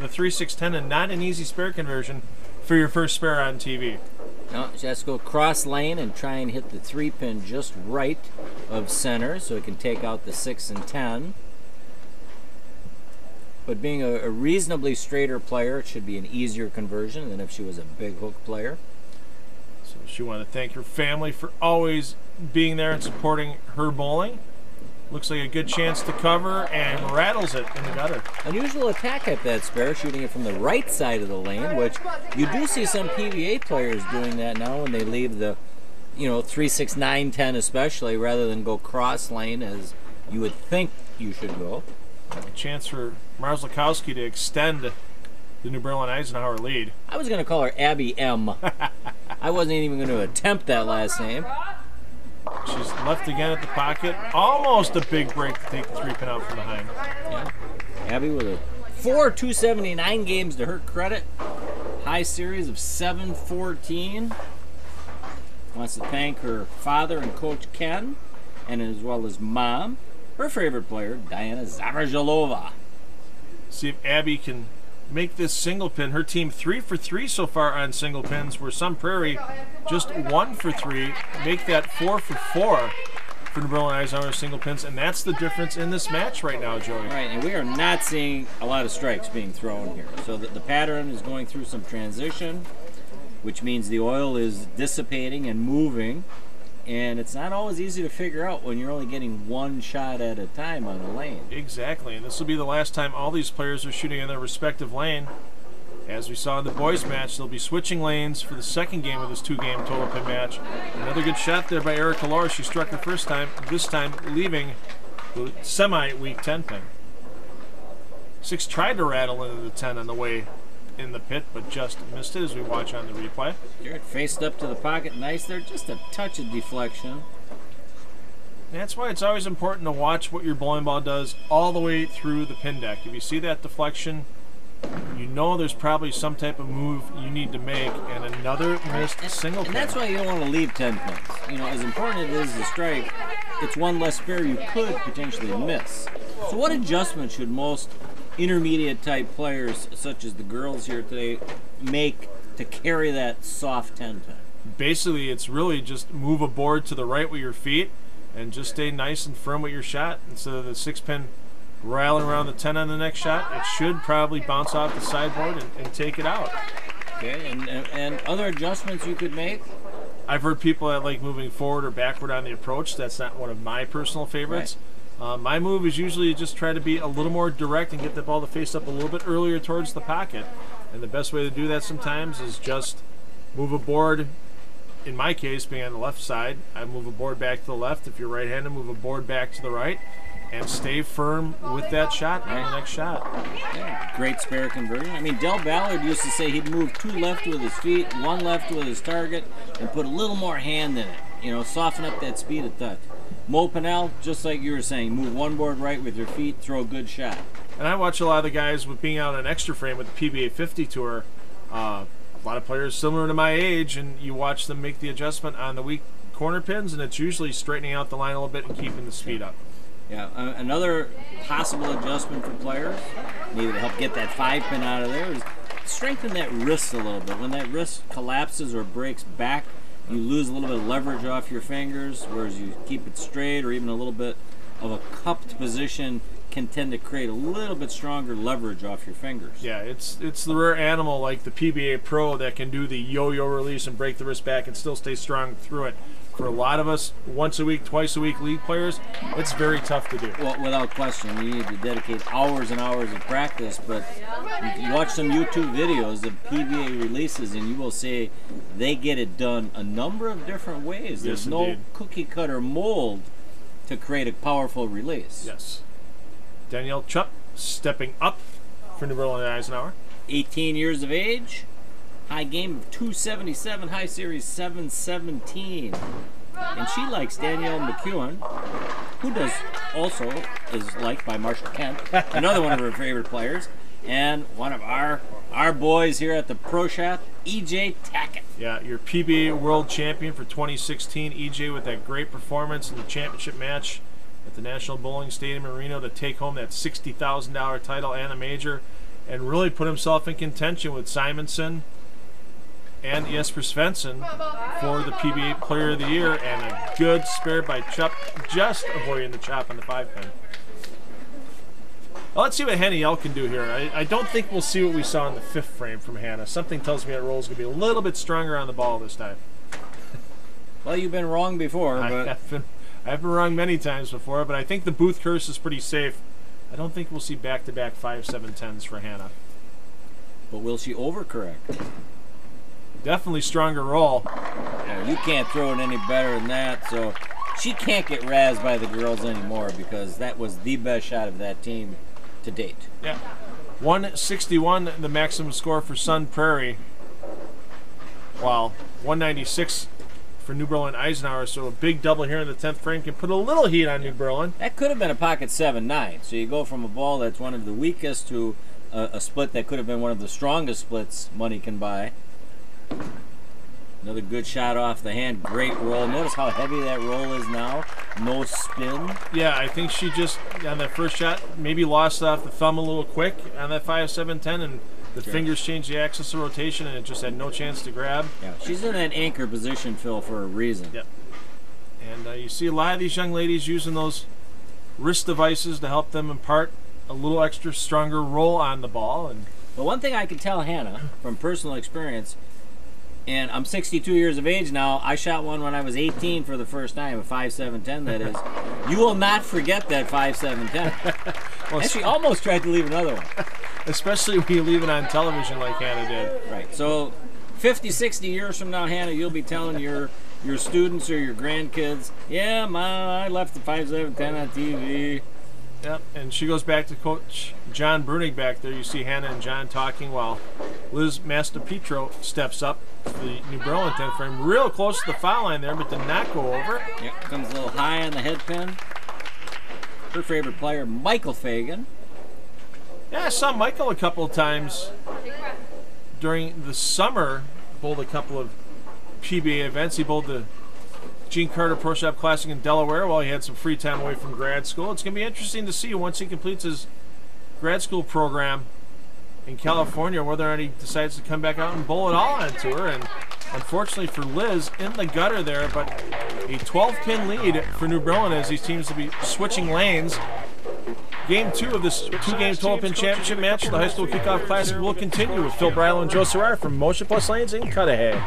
Speaker 1: the 3-6-10, and not an easy spare conversion for your first spare on TV.
Speaker 2: No, she has to go cross lane and try and hit the 3-pin just right of center so it can take out the 6 and 10. But being a reasonably straighter player, it should be an easier conversion than if she was a big hook player.
Speaker 1: So she wanted to thank her family for always being there and supporting her bowling. Looks like a good chance to cover and rattles it in the gutter.
Speaker 2: Unusual attack at that spare, shooting it from the right side of the lane, which you do see some PVA players doing that now when they leave the, 3, 6, 9, 10 especially, rather than go cross lane as you would think you should go.
Speaker 1: A chance for Marszalkowski to extend the New Berlin Eisenhower lead.
Speaker 2: I was going to call her Abby M. I wasn't even going to attempt that last name.
Speaker 1: She's left again at the pocket. Almost a big break to take the 3-pin out from behind.
Speaker 2: Yeah. Abby with a 279 games to her credit. High series of 714. Wants to thank her father and Coach Ken, and as well as Mom. Her favorite player, Diana Zavarjalova.
Speaker 1: See if Abby can make this single pin. Her team 3 for 3 so far on single pins, where Sun Prairie just 1 for 3. Make that 4 for 4 for New Berlin Eisenhower single pins, and that's the difference in this match right now, Joey.
Speaker 2: Right, and we are not seeing a lot of strikes being thrown here. So the pattern is going through some transition, which means the oil is dissipating and moving, and it's not always easy to figure out when you're only getting one shot at a time on a lane.
Speaker 1: Exactly, and this will be the last time all these players are shooting in their respective lane. As we saw in the boys' match, they'll be switching lanes for the second game of this 2-game total pin match. Another good shot there by Erica Lohr. She struck her first time, this time leaving the semi-weak 10 pin. 6 tried to rattle into the 10 on the way in the pit, but just missed it as we watch on the replay.
Speaker 2: Jared faced up to the pocket, nice there, just a touch of deflection.
Speaker 1: That's why it's always important to watch what your bowling ball does all the way through the pin deck. If you see that deflection, you know there's probably some type of move you need to make, and another missed single pin.
Speaker 2: And that's why you don't want to leave 10 pins. As important as it is to strike, it's one less spare you could potentially miss. So what adjustments should most intermediate type players, such as the girls here today, make to carry that soft 10 pin?
Speaker 1: Basically, it's really just move a board to the right with your feet and just stay nice and firm with your shot. Instead of the 6-pin rattling around the 10 on the next shot, it should probably bounce off the sideboard and take it out.
Speaker 2: Okay, and other adjustments you could make?
Speaker 1: I've heard people that like moving forward or backward on the approach. That's not one of my personal favorites. Right. My move is usually just try to be a little more direct and get the ball to face up a little bit earlier towards the pocket. And the best way to do that sometimes is just move a board. In my case, being on the left side, I move a board back to the left. If you're right-handed, move a board back to the right. And stay firm with that shot on the next shot.
Speaker 2: Yeah, great spare conversion. I mean, Del Ballard used to say he'd move 2 left with his feet, 1 left with his target, and put a little more hand in it. You know, soften up that speed a touch. Mo Pinnell, just like you were saying, move 1 board right with your feet, throw a good shot.
Speaker 1: And I watch a lot of the guys with being out on extra frame with the PBA 50 Tour. A lot of players similar to my age, and you watch them make the adjustment on the weak corner pins, and it's usually straightening out the line a little bit and keeping the speed up.
Speaker 2: Yeah, another possible adjustment for players, maybe to help get that 5-pin out of there, is strengthen that wrist a little bit. When that wrist collapses or breaks back, you lose a little bit of leverage off your fingers, whereas you keep it straight or even a little bit of a cupped position can tend to create a little bit stronger leverage off your fingers.
Speaker 1: Yeah, it's the rare animal like the PBA Pro that can do the yo-yo release and break the wrist back and still stay strong through it. For a lot of us, once a week, twice a week league players, it's very tough to do.
Speaker 2: Well, without question, you need to dedicate hours and hours of practice, but you watch some YouTube videos of PBA releases and you will see they get it done a number of different ways. There's no cookie cutter mold to create a powerful release.
Speaker 1: Yes. Danielle Chuck stepping up for New Berlin Eisenhower.
Speaker 2: 18 years of age. High game of 277, high series 717. And she likes Danielle McEwen, who is liked by Marshall Kent, another one of her favorite players, and one of our boys here at the Pro Shop, EJ Tackett.
Speaker 1: Yeah, your PBA World Champion for 2016, EJ, with that great performance in the championship match at the National Bowling Stadium in Reno to take home that $60,000 title and a major, and really put himself in contention with Simonson and Jesper Svensson for the PBA Player of the Year, and a good spare by Chuck, just avoiding the chop on the 5-pin. Well, let's see what Hannah Yell can do here. I don't think we'll see what we saw in the 5th frame from Hannah. Something tells me that roll's going to be a little bit stronger on the ball this time.
Speaker 2: Well, you've been wrong before. But
Speaker 1: I've been wrong many times before, but I think the Booth curse is pretty safe. I don't think we'll see back-to-back 5-7-10s for Hannah.
Speaker 2: But will she overcorrect?
Speaker 1: Definitely stronger roll.
Speaker 2: Yeah, you can't throw it any better than that, so she can't get razzed by the girls anymore because that was the best shot of that team to date.
Speaker 1: Yeah. 161, the maximum score for Sun Prairie. Wow. 196 for New Berlin Eisenhower, so a big double here in the 10th frame can put a little heat on New Berlin.
Speaker 2: That could have been a pocket 7-9, so you go from a ball that's one of the weakest to a split that could have been one of the strongest splits money can buy. Another good shot off the hand. Great roll. Notice how heavy that roll is now. No spin.
Speaker 1: Yeah, I think she just, on that first shot, maybe lost off the thumb a little quick on that 5-7-10, and the fingers changed the axis of rotation, and it just had no chance to grab.
Speaker 2: Yeah, she's in that anchor position, Phil, for a reason.
Speaker 1: Yep. And you see a lot of these young ladies using those wrist devices to help them impart a little extra stronger roll on the ball. And
Speaker 2: but one thing I can tell Hannah from personal experience, and I'm 62 years of age now. I shot one when I was 18 for the first time, a 5-7-10 that is. You will not forget that 5-7-10. Well, and she almost tried to leave another one.
Speaker 1: Especially when you leave it on television like Hannah did.
Speaker 2: Right. So 50, 60 years from now, Hannah, you'll be telling your students or your grandkids, yeah, Ma, I left the 5-7-10 on TV.
Speaker 1: Yep, and she goes back to Coach John Brunig back there. You see Hannah and John talking while Liz Mastopietro steps up for the New Berlin 10th frame. Real close to the foul line there, but did not go over.
Speaker 2: Yep, comes a little high on the head pin. Her favorite player, Michael Fagan.
Speaker 1: Yeah, I saw Michael a couple of times during the summer. Bowled a couple of PBA events. He bowled the Gene Carter Pro Shop Classic in Delaware while he had some free time away from grad school. It's going to be interesting to see once he completes his grad school program in California whether or not he decides to come back out and bowl it all on tour. And unfortunately for Liz, in the gutter there, but a 12-pin lead for New Berlin as he seems to be switching lanes. Game 2 of this 2-game 12-pin championship match, the High School Kickoff Classic, will continue with Phil Brylo and Joe Serrar from Motion Plus Lanes in Cudahy.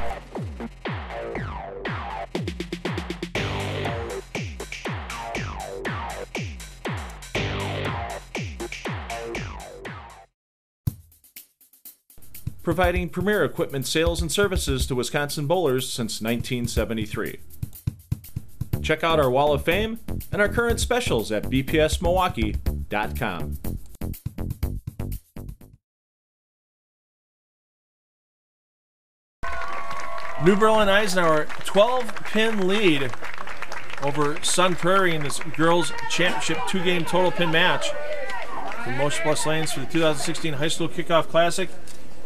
Speaker 1: providing premier equipment sales and services to Wisconsin bowlers since 1973. Check out our Wall of Fame and our current specials at bpsmilwaukee.com. New Berlin Eisenhower 12-pin lead over Sun Prairie in this girls championship 2-game total pin match from Motion Plus Lanes for the 2016 High School Kickoff Classic.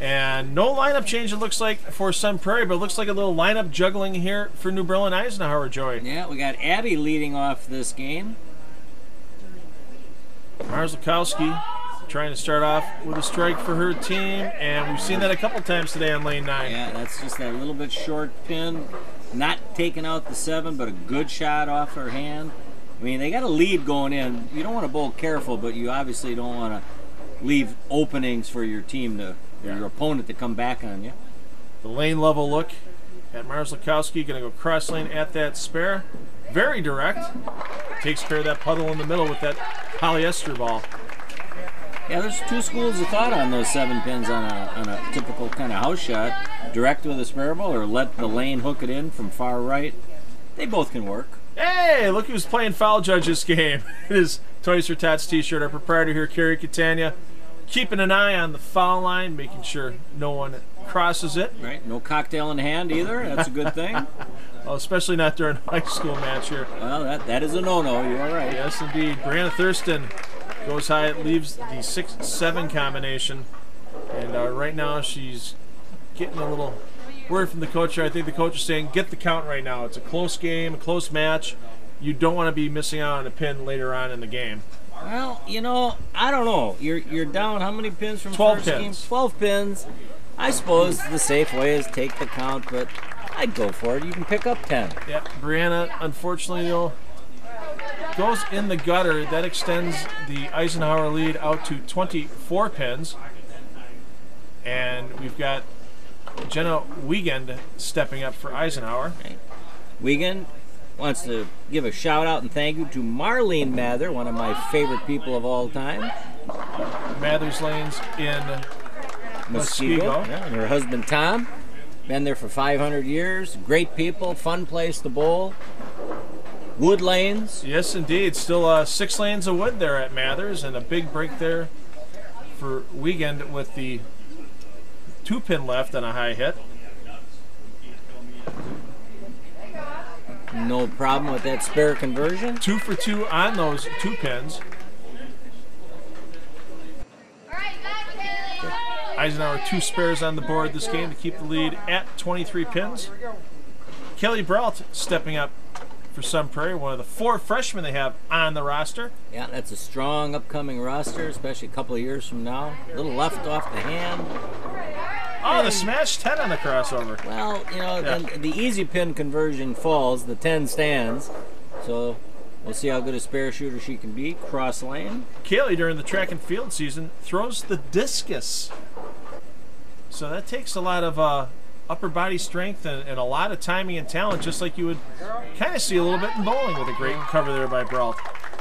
Speaker 1: And no lineup change, it looks like, for Sun Prairie, but it looks like a little lineup juggling here for New Berlin Eisenhower, Joey.
Speaker 2: Yeah, we got Abby leading off this game.
Speaker 1: Marszalkowski trying to start off with a strike for her team, and we've seen that a couple times today on lane 9.
Speaker 2: Yeah, that's just that little bit short pin. Not taking out the 7, but a good shot off her hand. I mean, they got a lead going in. You don't want to bowl careful, but you obviously don't want to leave openings for your team to, your opponent to come back on you.
Speaker 1: The lane level look at Marszalkowski, going to go cross lane at that spare. Very direct. Takes care of that puddle in the middle with that polyester ball.
Speaker 2: Yeah, there's two schools of thought on those 7 pins on a typical kind of house shot. Direct with a spare ball or let the lane hook it in from far right. They both can work.
Speaker 1: Hey, look who's playing foul judge this game. It is Toys for Tots t-shirt. Our proprietor here, Carrie Catania, keeping an eye on the foul line, making sure no one crosses it.
Speaker 2: Right, no cocktail in hand either. That's a good thing.
Speaker 1: Well, especially not during a high school match here.
Speaker 2: Well, that is a no-no. You're right.
Speaker 1: Yes, indeed. Brianna Thurston goes high. It leaves the 6-7 combination. And right now she's getting a little word from the coach here. I think the coach is saying, get the count right now. It's a close game, a close match. You don't want to be missing out on a pin later on in the game.
Speaker 2: Well, you know, I don't know. You're down how many pins from
Speaker 1: 12
Speaker 2: first
Speaker 1: pins.
Speaker 2: game? 12 pins. I suppose the safe way is take the count, but I'd go for it. You can pick up 10.
Speaker 1: Yeah, Brianna, unfortunately, though, goes in the gutter. That extends the Eisenhower lead out to 24 pins. And we've got Jenna Wiegand stepping up for Eisenhower.
Speaker 2: Right. Wiegand wants to give a shout out and thank you to Marlene Mather, one of my favorite people of all time.
Speaker 1: Mather's lanes in Muskego.
Speaker 2: Yeah, and her husband Tom. Been there for 500 years. Great people, fun place to bowl. Wood lanes.
Speaker 1: Yes, indeed. Still 6 lanes of wood there at Mathers, and a big break there for Wiegand with the 2-pin left on a high hit.
Speaker 2: No problem with that spare conversion.
Speaker 1: 2 for 2 on those 2 pins. Eisenhower 2 spares on the board this game to keep the lead at 23 pins. Kelly Brault stepping up for Sun Prairie, one of the 4 freshmen they have on the roster.
Speaker 2: Yeah, that's a strong upcoming roster, especially a couple of years from now. A little left off the hand.
Speaker 1: Oh, the smash 10 on the crossover.
Speaker 2: Well, you know, then the easy pin conversion falls, the 10 stands. So we'll see how good a spare shooter she can be. Cross lane.
Speaker 1: Kaylee, during the track and field season, throws the discus. So that takes a lot of upper body strength and a lot of timing and talent, just like you would kind of see a little bit in bowling with a great cover there by Brault.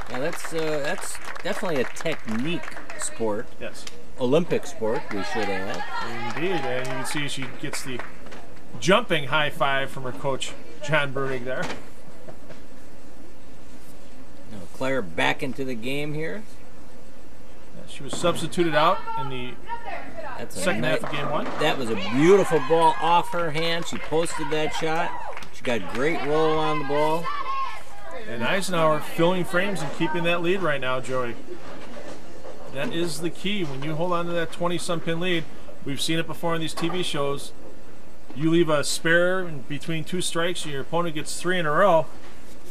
Speaker 2: Yeah, that's definitely a technique sport.
Speaker 1: Yes.
Speaker 2: Olympic sport, we should add.
Speaker 1: Indeed, and you can see she gets the jumping high five from her coach, John Burdig, there.
Speaker 2: Now Claire back into the game here.
Speaker 1: She was substituted out in the second half of game 1.
Speaker 2: That was a beautiful ball off her hand. She posted that shot. She got great roll on the ball.
Speaker 1: And Eisenhower filling frames and keeping that lead right now, Joey. That is the key. When you hold on to that 20-some pin lead, we've seen it before in these TV shows. You leave a spare in between 2 strikes and your opponent gets 3 in a row,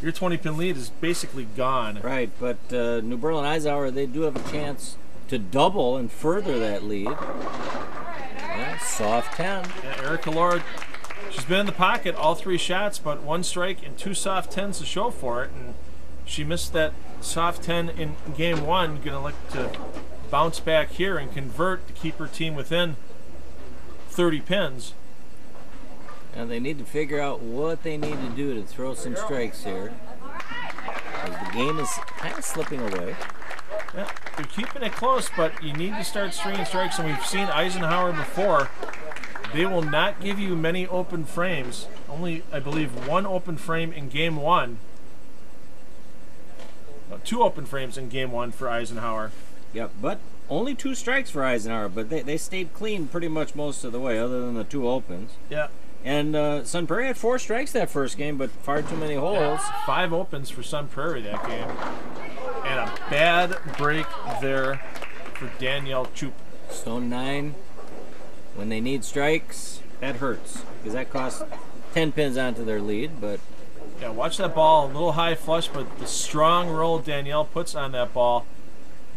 Speaker 1: your 20-pin lead is basically gone.
Speaker 2: Right, but New Berlin Eisenhower, they do have a chance to double and further that lead. Yeah, soft 10.
Speaker 1: Yeah, Erica Lohr, she's been in the pocket all 3 shots, but 1 strike and 2 soft 10s to show for it. And she missed that soft 10 in game 1. Going to look to bounce back here and convert to keep her team within 30 pins.
Speaker 2: And they need to figure out what they need to do to throw some strikes here, because the game is kind of slipping away.
Speaker 1: Yeah, they're keeping it close, but you need to start stringing strikes, and we've seen Eisenhower before. They will not give you many open frames. Only, I believe, one open frame in game one. Two open frames in game one for Eisenhower.
Speaker 2: Yep, but only 2 strikes for Eisenhower, but they stayed clean pretty much most of the way, other than the 2 opens.
Speaker 1: Yeah.
Speaker 2: And Sun Prairie had 4 strikes that first game, but far too many holes.
Speaker 1: 5 opens for Sun Prairie that game. And a bad break there for Danielle Chup.
Speaker 2: Stone 9, when they need strikes, that hurts, because that costs 10 pins onto their lead, but...
Speaker 1: Yeah, watch that ball, a little high flush, but the strong roll Danielle puts on that ball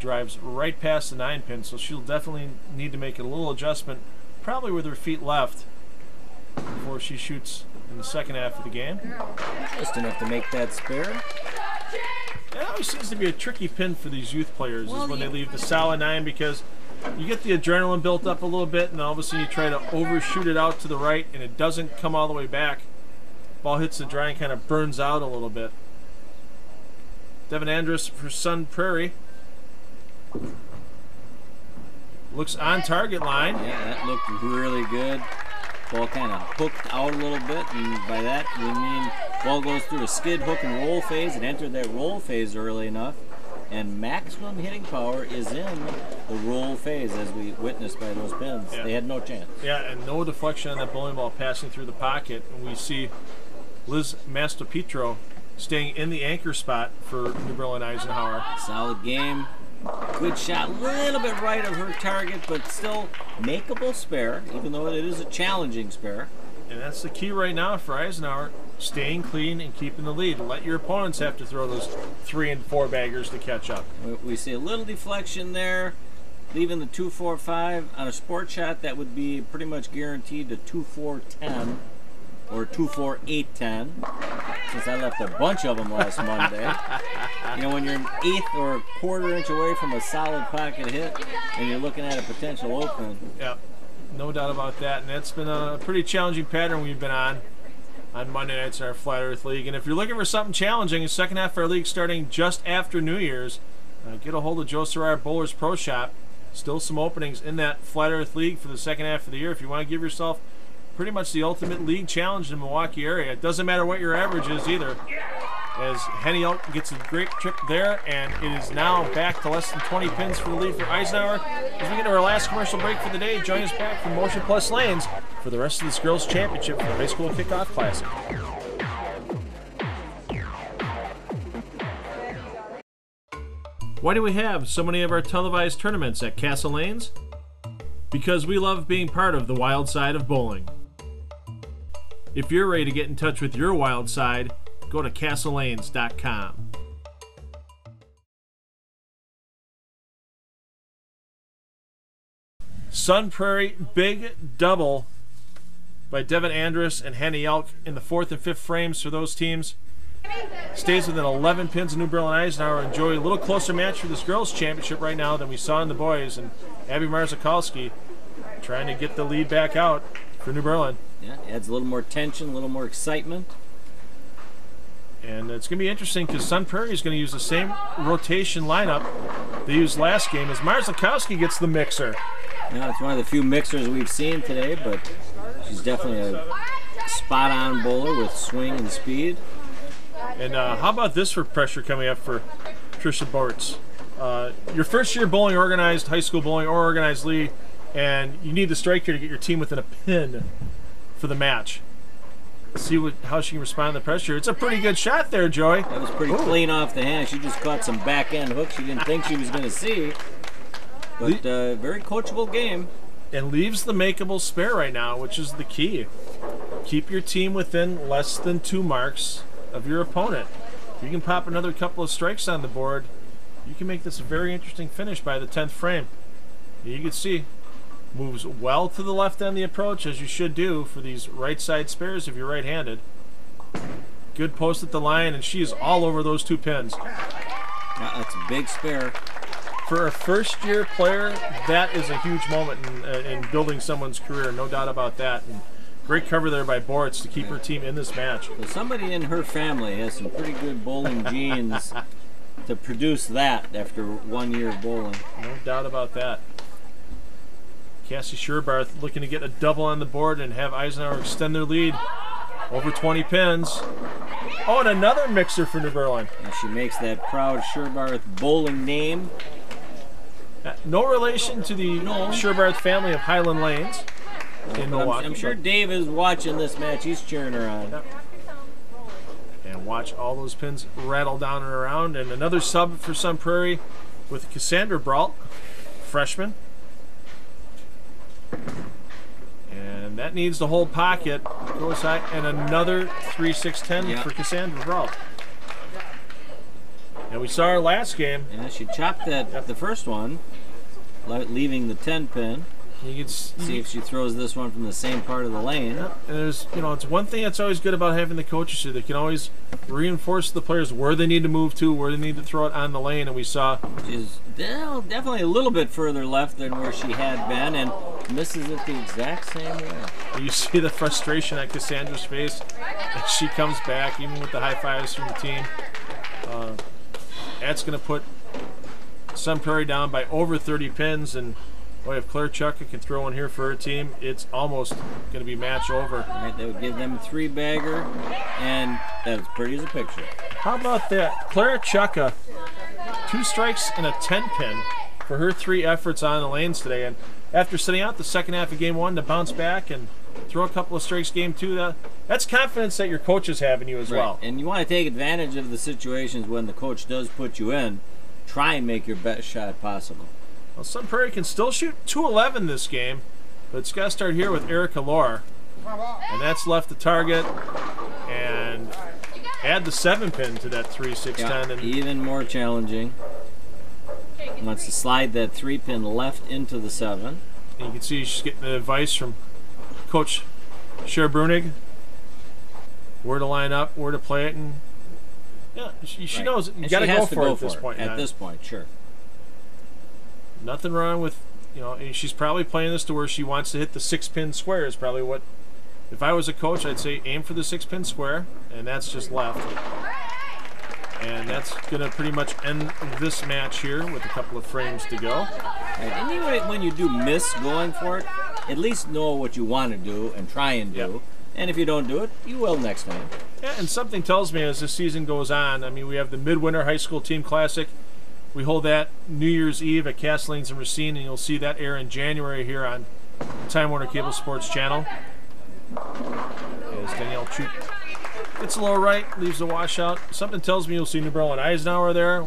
Speaker 1: drives right past the 9 pin, so she'll definitely need to make a little adjustment, probably with her feet left, before she shoots in the second half of the game.
Speaker 2: Just enough to make that spare.
Speaker 1: It always seems to be a tricky pin for these youth players, is when they leave the solid 9, because you get the adrenaline built up a little bit, and all of a sudden you try to overshoot it out to the right, and it doesn't come all the way back. Ball hits the dry and kind of burns out a little bit. Devin Andrus for Sun Prairie. Looks on target line.
Speaker 2: Yeah, that looked really good. Ball kind of hooked out a little bit, and by that we mean ball goes through a skid, hook, and roll phase. It entered that roll phase early enough, and maximum hitting power is in the roll phase, as we witnessed by those pins. Yeah. They had no chance.
Speaker 1: Yeah, and no deflection on that bowling ball passing through the pocket. And we see Liz Mastopietro staying in the anchor spot for New Berlin Eisenhower.
Speaker 2: Solid game. Good shot, a little bit right of her target, but still makeable spare, even though it is a challenging spare.
Speaker 1: And that's the key right now for Eisenhower, staying clean and keeping the lead. Let your opponents have to throw those 3 and 4 baggers to catch up.
Speaker 2: We see a little deflection there, leaving the 2-4-5 on a sport shot. That would be pretty much guaranteed to 2-4-10 or 2-4-8-10, since I left a bunch of them last Monday. You know, when you're an eighth or a quarter inch away from a solid pocket hit, and you're looking at a potential open.
Speaker 1: Yep, no doubt about that. And that's been a pretty challenging pattern we've been on Monday nights in our Flat Earth League. And if you're looking for something challenging, the second half of our league starting just after New Year's, get a hold of Joe Serrar Bowlers Pro Shop. Still some openings in that Flat Earth League for the second half of the year. If you want to give yourself pretty much the ultimate league challenge in the Milwaukee area. It doesn't matter what your average is either, as Henny Elk gets a great trip there, and it is now back to less than 20 pins for the lead for Eisenhower. As we get to our last commercial break for the day, join us back from Motion Plus Lanes for the rest of this girls' championship for the High School Kickoff Classic. Why do we have so many of our televised tournaments at Castle Lanes? Because we love being part of the wild side of bowling. If you're ready to get in touch with your wild side, go to castlelanes.com. Sun Prairie, big double by Devin Andrus and Henny Elk in the 4th and 5th frames for those teams. Stays within 11 pins of New Berlin Eisenhower. Enjoy a little closer match for this girls' championship right now than we saw in the boys. And Abby Marszalkowski trying to get the lead back out for New Berlin.
Speaker 2: Yeah, adds a little more tension, a little more excitement.
Speaker 1: And it's going to be interesting because Sun Prairie is going to use the same rotation lineup they used last game as Marszalkowski gets the mixer.
Speaker 2: Yeah, it's one of the few mixers we've seen today, but she's definitely a spot-on bowler with swing and speed.
Speaker 1: And how about this for pressure coming up for Trisha Bortz? Your first year bowling organized high school bowling or organized league, and you need the striker to get your team within a pin for the match. See how she can respond to the pressure. It's a pretty good shot there, Joy.
Speaker 2: That was pretty clean off the hand. She just caught some back-end hooks she didn't think she was going to see. But very coachable game.
Speaker 1: And leaves the makeable spare right now, which is the key. Keep your team within less than 2 marks of your opponent. If you can pop another couple of strikes on the board, you can make this a very interesting finish by the 10th frame. You can see, moves well to the left end of the approach, as you should do for these right side spares if you're right-handed. Good post at the line, and she is all over those 2 pins.
Speaker 2: That's a big spare.
Speaker 1: For a first-year player, that is a huge moment in building someone's career, no doubt about that. And great cover there by Bortz to keep her team in this match.
Speaker 2: So somebody in her family has some pretty good bowling genes, to produce that after 1 year of bowling.
Speaker 1: No doubt about that. Cassie Sherbarth looking to get a double on the board and have Eisenhower extend their lead over 20 pins. Oh, and another mixer for New Berlin.
Speaker 2: And she makes that proud Sherbarth bowling name.
Speaker 1: No relation to the Sherbarth family of Highland Lanes in Milwaukee.
Speaker 2: I'm sure Dave is watching this match. He's cheering her on.
Speaker 1: Yep. And watch all those pins rattle down and around. And another sub for Sun Prairie with Cassandra Brault, freshman. And that needs the whole pocket. Goes high. And another 3-6-10 for Cassandra Brault. And we saw her last game.
Speaker 2: Yeah, she chopped that the first one, leaving the 10 pin.
Speaker 1: You can
Speaker 2: see if she throws this one from the same part of the lane.
Speaker 1: Yeah. And there's, it's one thing that's always good about having the coaches here. They can always reinforce the players where they need to move to, where they need to throw it on the lane. And we saw
Speaker 2: she's definitely a little bit further left than where she had been, and misses it the exact same way.
Speaker 1: You see the frustration at Cassandra's face as she comes back, even with the high fives from the team. That's going to put Sun Prairie down by over 30 pins, and boy, if Claire Chucka can throw one here for her team, it's almost going to be match over.
Speaker 2: Right, that would give them a 3-bagger, and that's pretty as a picture.
Speaker 1: How about that? Claire Chucka, 2 strikes and a 10 pin for her 3 efforts on the lanes today, and after sitting out the second half of game 1 to bounce back and throw a couple of strikes game 2, that's confidence that your coaches have in you as well.
Speaker 2: And you want to take advantage of the situations when the coach does put you in. Try and make your best shot possible.
Speaker 1: Well, Sun Prairie can still shoot .211 this game, but it's got to start here with Erica Lohr. And that's left the target, and add the 7 pin to that 3-6-10. And
Speaker 2: even more challenging. Wants to slide that 3 pin left into the 7.
Speaker 1: And you can see she's getting the advice from Coach Cher Brunig, where to line up, where to play it, and she knows it. You got to go for it at this point.
Speaker 2: At this point, sure.
Speaker 1: Nothing wrong with, she's probably playing this to where she wants to hit the 6-pin square is probably what, if I was a coach, I'd say aim for the 6-pin square, and that's just left. And that's going to pretty much end this match here with a couple of frames to go.
Speaker 2: Right. And even when you do miss going for it, at least know what you want to do and try and do. Yep. And if you don't do it, you will next time.
Speaker 1: Yeah, and something tells me as this season goes on, I mean, we have the Midwinter High School Team Classic. We hold that New Year's Eve at Castleings and Racine, and you'll see that air in January here on Time Warner Cable Sports Channel. As Danielle Chuk gets a little right, leaves the washout. Something tells me you'll see New Berlin Eisenhower there.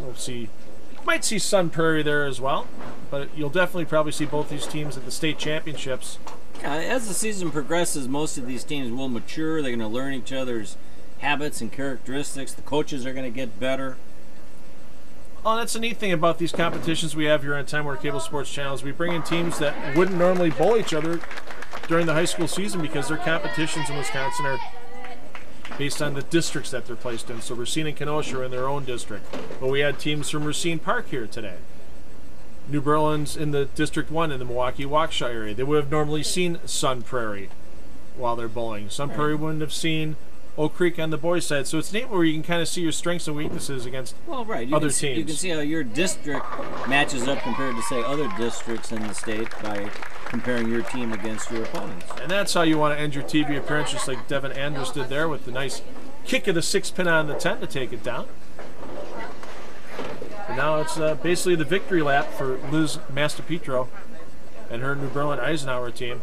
Speaker 1: Might see Sun Prairie there as well, but you'll definitely probably see both these teams at the state championships.
Speaker 2: As the season progresses, most of these teams will mature. They're going to learn each other's habits and characteristics. The coaches are going to get better.
Speaker 1: Oh, that's the neat thing about these competitions we have here on Time Warner Cable Sports Channel is we bring in teams that wouldn't normally bowl each other during the high school season because their competitions in Wisconsin are based on the districts that they're placed in. So Racine and Kenosha are in their own district. But we had teams from Racine Park here today. New Berlin's in the District 1 in the Milwaukee-Waukesha area. They would have normally seen Sun Prairie while they're bowling. Sun Prairie wouldn't have seen Oak Creek on the boys' side. So it's neat where you can kind of see your strengths and weaknesses against other teams.
Speaker 2: You can see how your district matches up compared to, say, other districts in the state by comparing your team against your opponents.
Speaker 1: And that's how you want to end your TV appearance, just like Devin Andrews did there with the nice kick of the 6-pin on the 10 to take it down. And now it's basically the victory lap for Liz Mastopietro and her New Berlin Eisenhower team.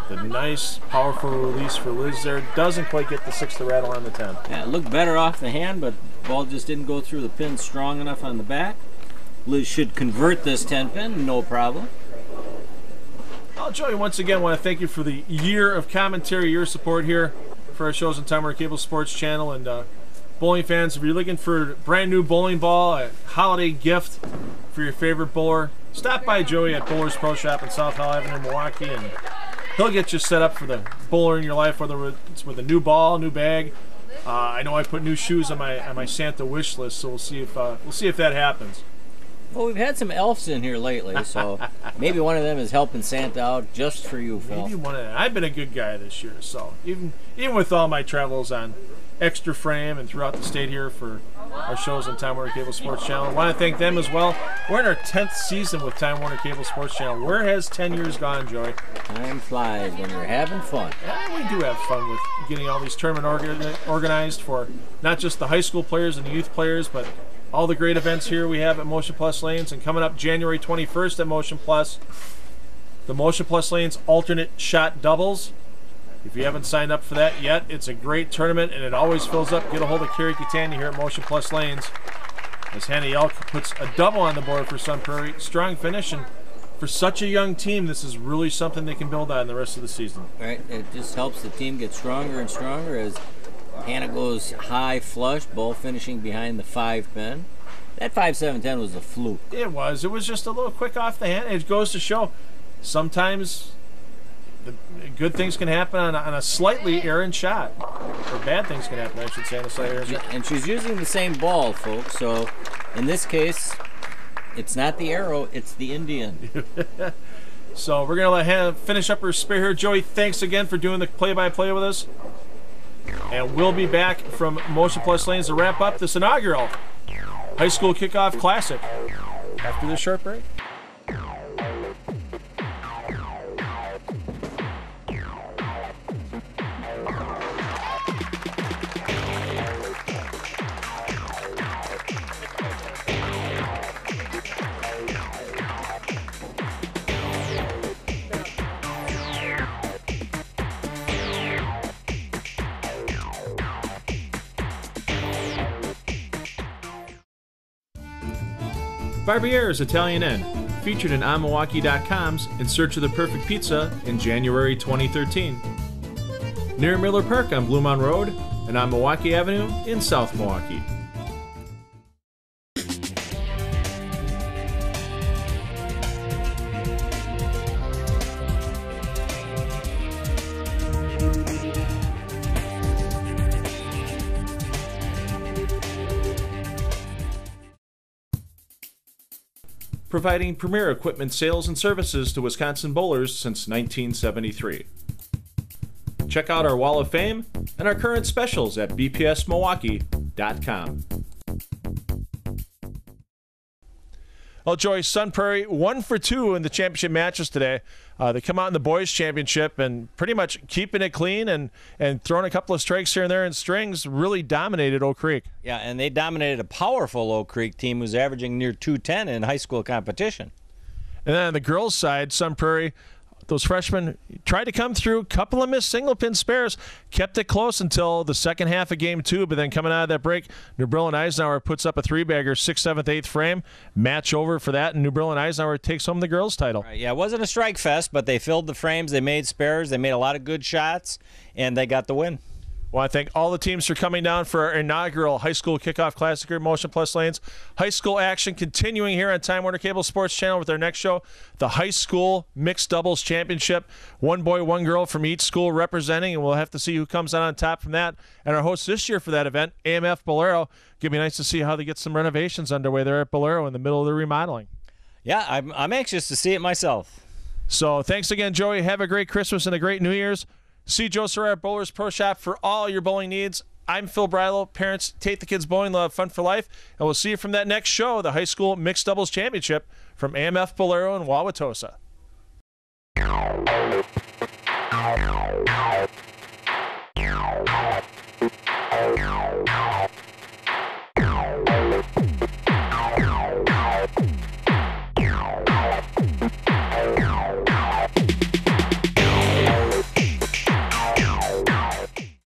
Speaker 1: The nice, powerful release for Liz there. Doesn't quite get the 6 to rattle on the 10.
Speaker 2: Yeah, it looked better off the hand, but the ball just didn't go through the pin strong enough on the back. Liz should convert this 10 pin, no problem.
Speaker 1: Well, Joey, once again, want to thank you for the year of commentary, your support here for our shows on Time Warner Cable Sports Channel. And bowling fans, if you're looking for a brand new bowling ball, a holiday gift for your favorite bowler, stop by Joey at Bowler's Pro Shop in South Hall Avenue, Milwaukee, and he'll get you set up for the bowler in your life, whether it's with a new ball, new bag. I know I put new shoes on my Santa wish list, so we'll see if that happens.
Speaker 2: Well, we've had some elves in here lately, so maybe one of them is helping Santa out just for you, Phil.
Speaker 1: Maybe one of them. I've been a good guy this year, so even with all my travels on Extra Frame and throughout the state here for our shows on Time Warner Cable Sports Channel, I want to thank them as well. We're in our 10th season with Time Warner Cable Sports Channel. Where has 10 years gone, Joey?
Speaker 2: Time flies when you're having fun.
Speaker 1: Yeah, we do have fun with getting all these tournaments organized for not just the high school players and the youth players, but all the great events here we have at Motion Plus Lanes. And coming up January 21st at Motion Plus, the Motion Plus Lanes alternate shot doubles. If you haven't signed up for that yet, it's a great tournament and it always fills up. Get a hold of Carrie Catania here at Motion Plus Lanes as Hannah Yelk puts a double on the board for Sun Prairie. Strong finish, and for such a young team, this is really something they can build on the rest of the season.
Speaker 2: Right, it just helps the team get stronger and stronger as Hannah goes high flush, ball finishing behind the 5-pin. That 5-7-10 was a fluke.
Speaker 1: It was just a little quick off the hand. It goes to show sometimes good things can happen on a slightly errant shot. Or bad things can happen, I should say, on a slightly errant shot.
Speaker 2: And she's using the same ball, folks, so in this case, it's not the arrow, it's the Indian.
Speaker 1: So we're going to let Hannah finish up her spare here. Joey, thanks again for doing the play-by-play with us. And we'll be back from Motion Plus Lanes to wrap up this inaugural High School Kickoff Classic after this short break. Barbiere's Italian Inn, featured in onmilwaukee.com's In Search of the Perfect Pizza in January 2013. Near Miller Park on Blue Mountain Road and on Milwaukee Avenue in South Milwaukee. Providing premier equipment sales and services to Wisconsin bowlers since 1973. Check out our Wall of Fame and our current specials at bpsmilwaukee.com. Well, Joey, Sun Prairie 1 for 2 in the championship matches today. They come out in the boys' championship and pretty much keeping it clean and throwing a couple of strikes here and there in strings, really dominated Oak Creek.
Speaker 2: Yeah, and they dominated a powerful Oak Creek team who's averaging near 210 in high school competition.
Speaker 1: And then on the girls' side, Sun Prairie, those freshmen tried to come through, couple of missed single-pin spares, kept it close until the second half of game 2, but then coming out of that break, New Brill and Eisenhower puts up a 3-bagger, 6th, 7th, 8th frame, match over for that, and New Brill and Eisenhower takes home the girls' title.
Speaker 2: Right, yeah, it wasn't a strike fest, but they filled the frames, they made spares, they made a lot of good shots, and they got the win.
Speaker 1: Well, I thank all the teams for coming down for our inaugural High School Kickoff Classic here at Motion Plus Lanes. High school action continuing here on Time Warner Cable Sports Channel with our next show, the High School Mixed Doubles Championship. 1 boy, 1 girl from each school representing, and we'll have to see who comes out on top from that. And our host this year for that event, AMF Bolero. It'll be nice to see how they get some renovations underway there at Bolero in the middle of the remodeling.
Speaker 2: Yeah, I'm anxious to see it myself.
Speaker 1: So thanks again, Joey. Have a great Christmas and a great New Year's. See Joe Soraya at Bowlers Pro Shop for all your bowling needs. I'm Phil Brylow. Parents, take the kids bowling. They'll have fun for life. And we'll see you from that next show, the High School Mixed Doubles Championship from AMF Bolero in Wauwatosa.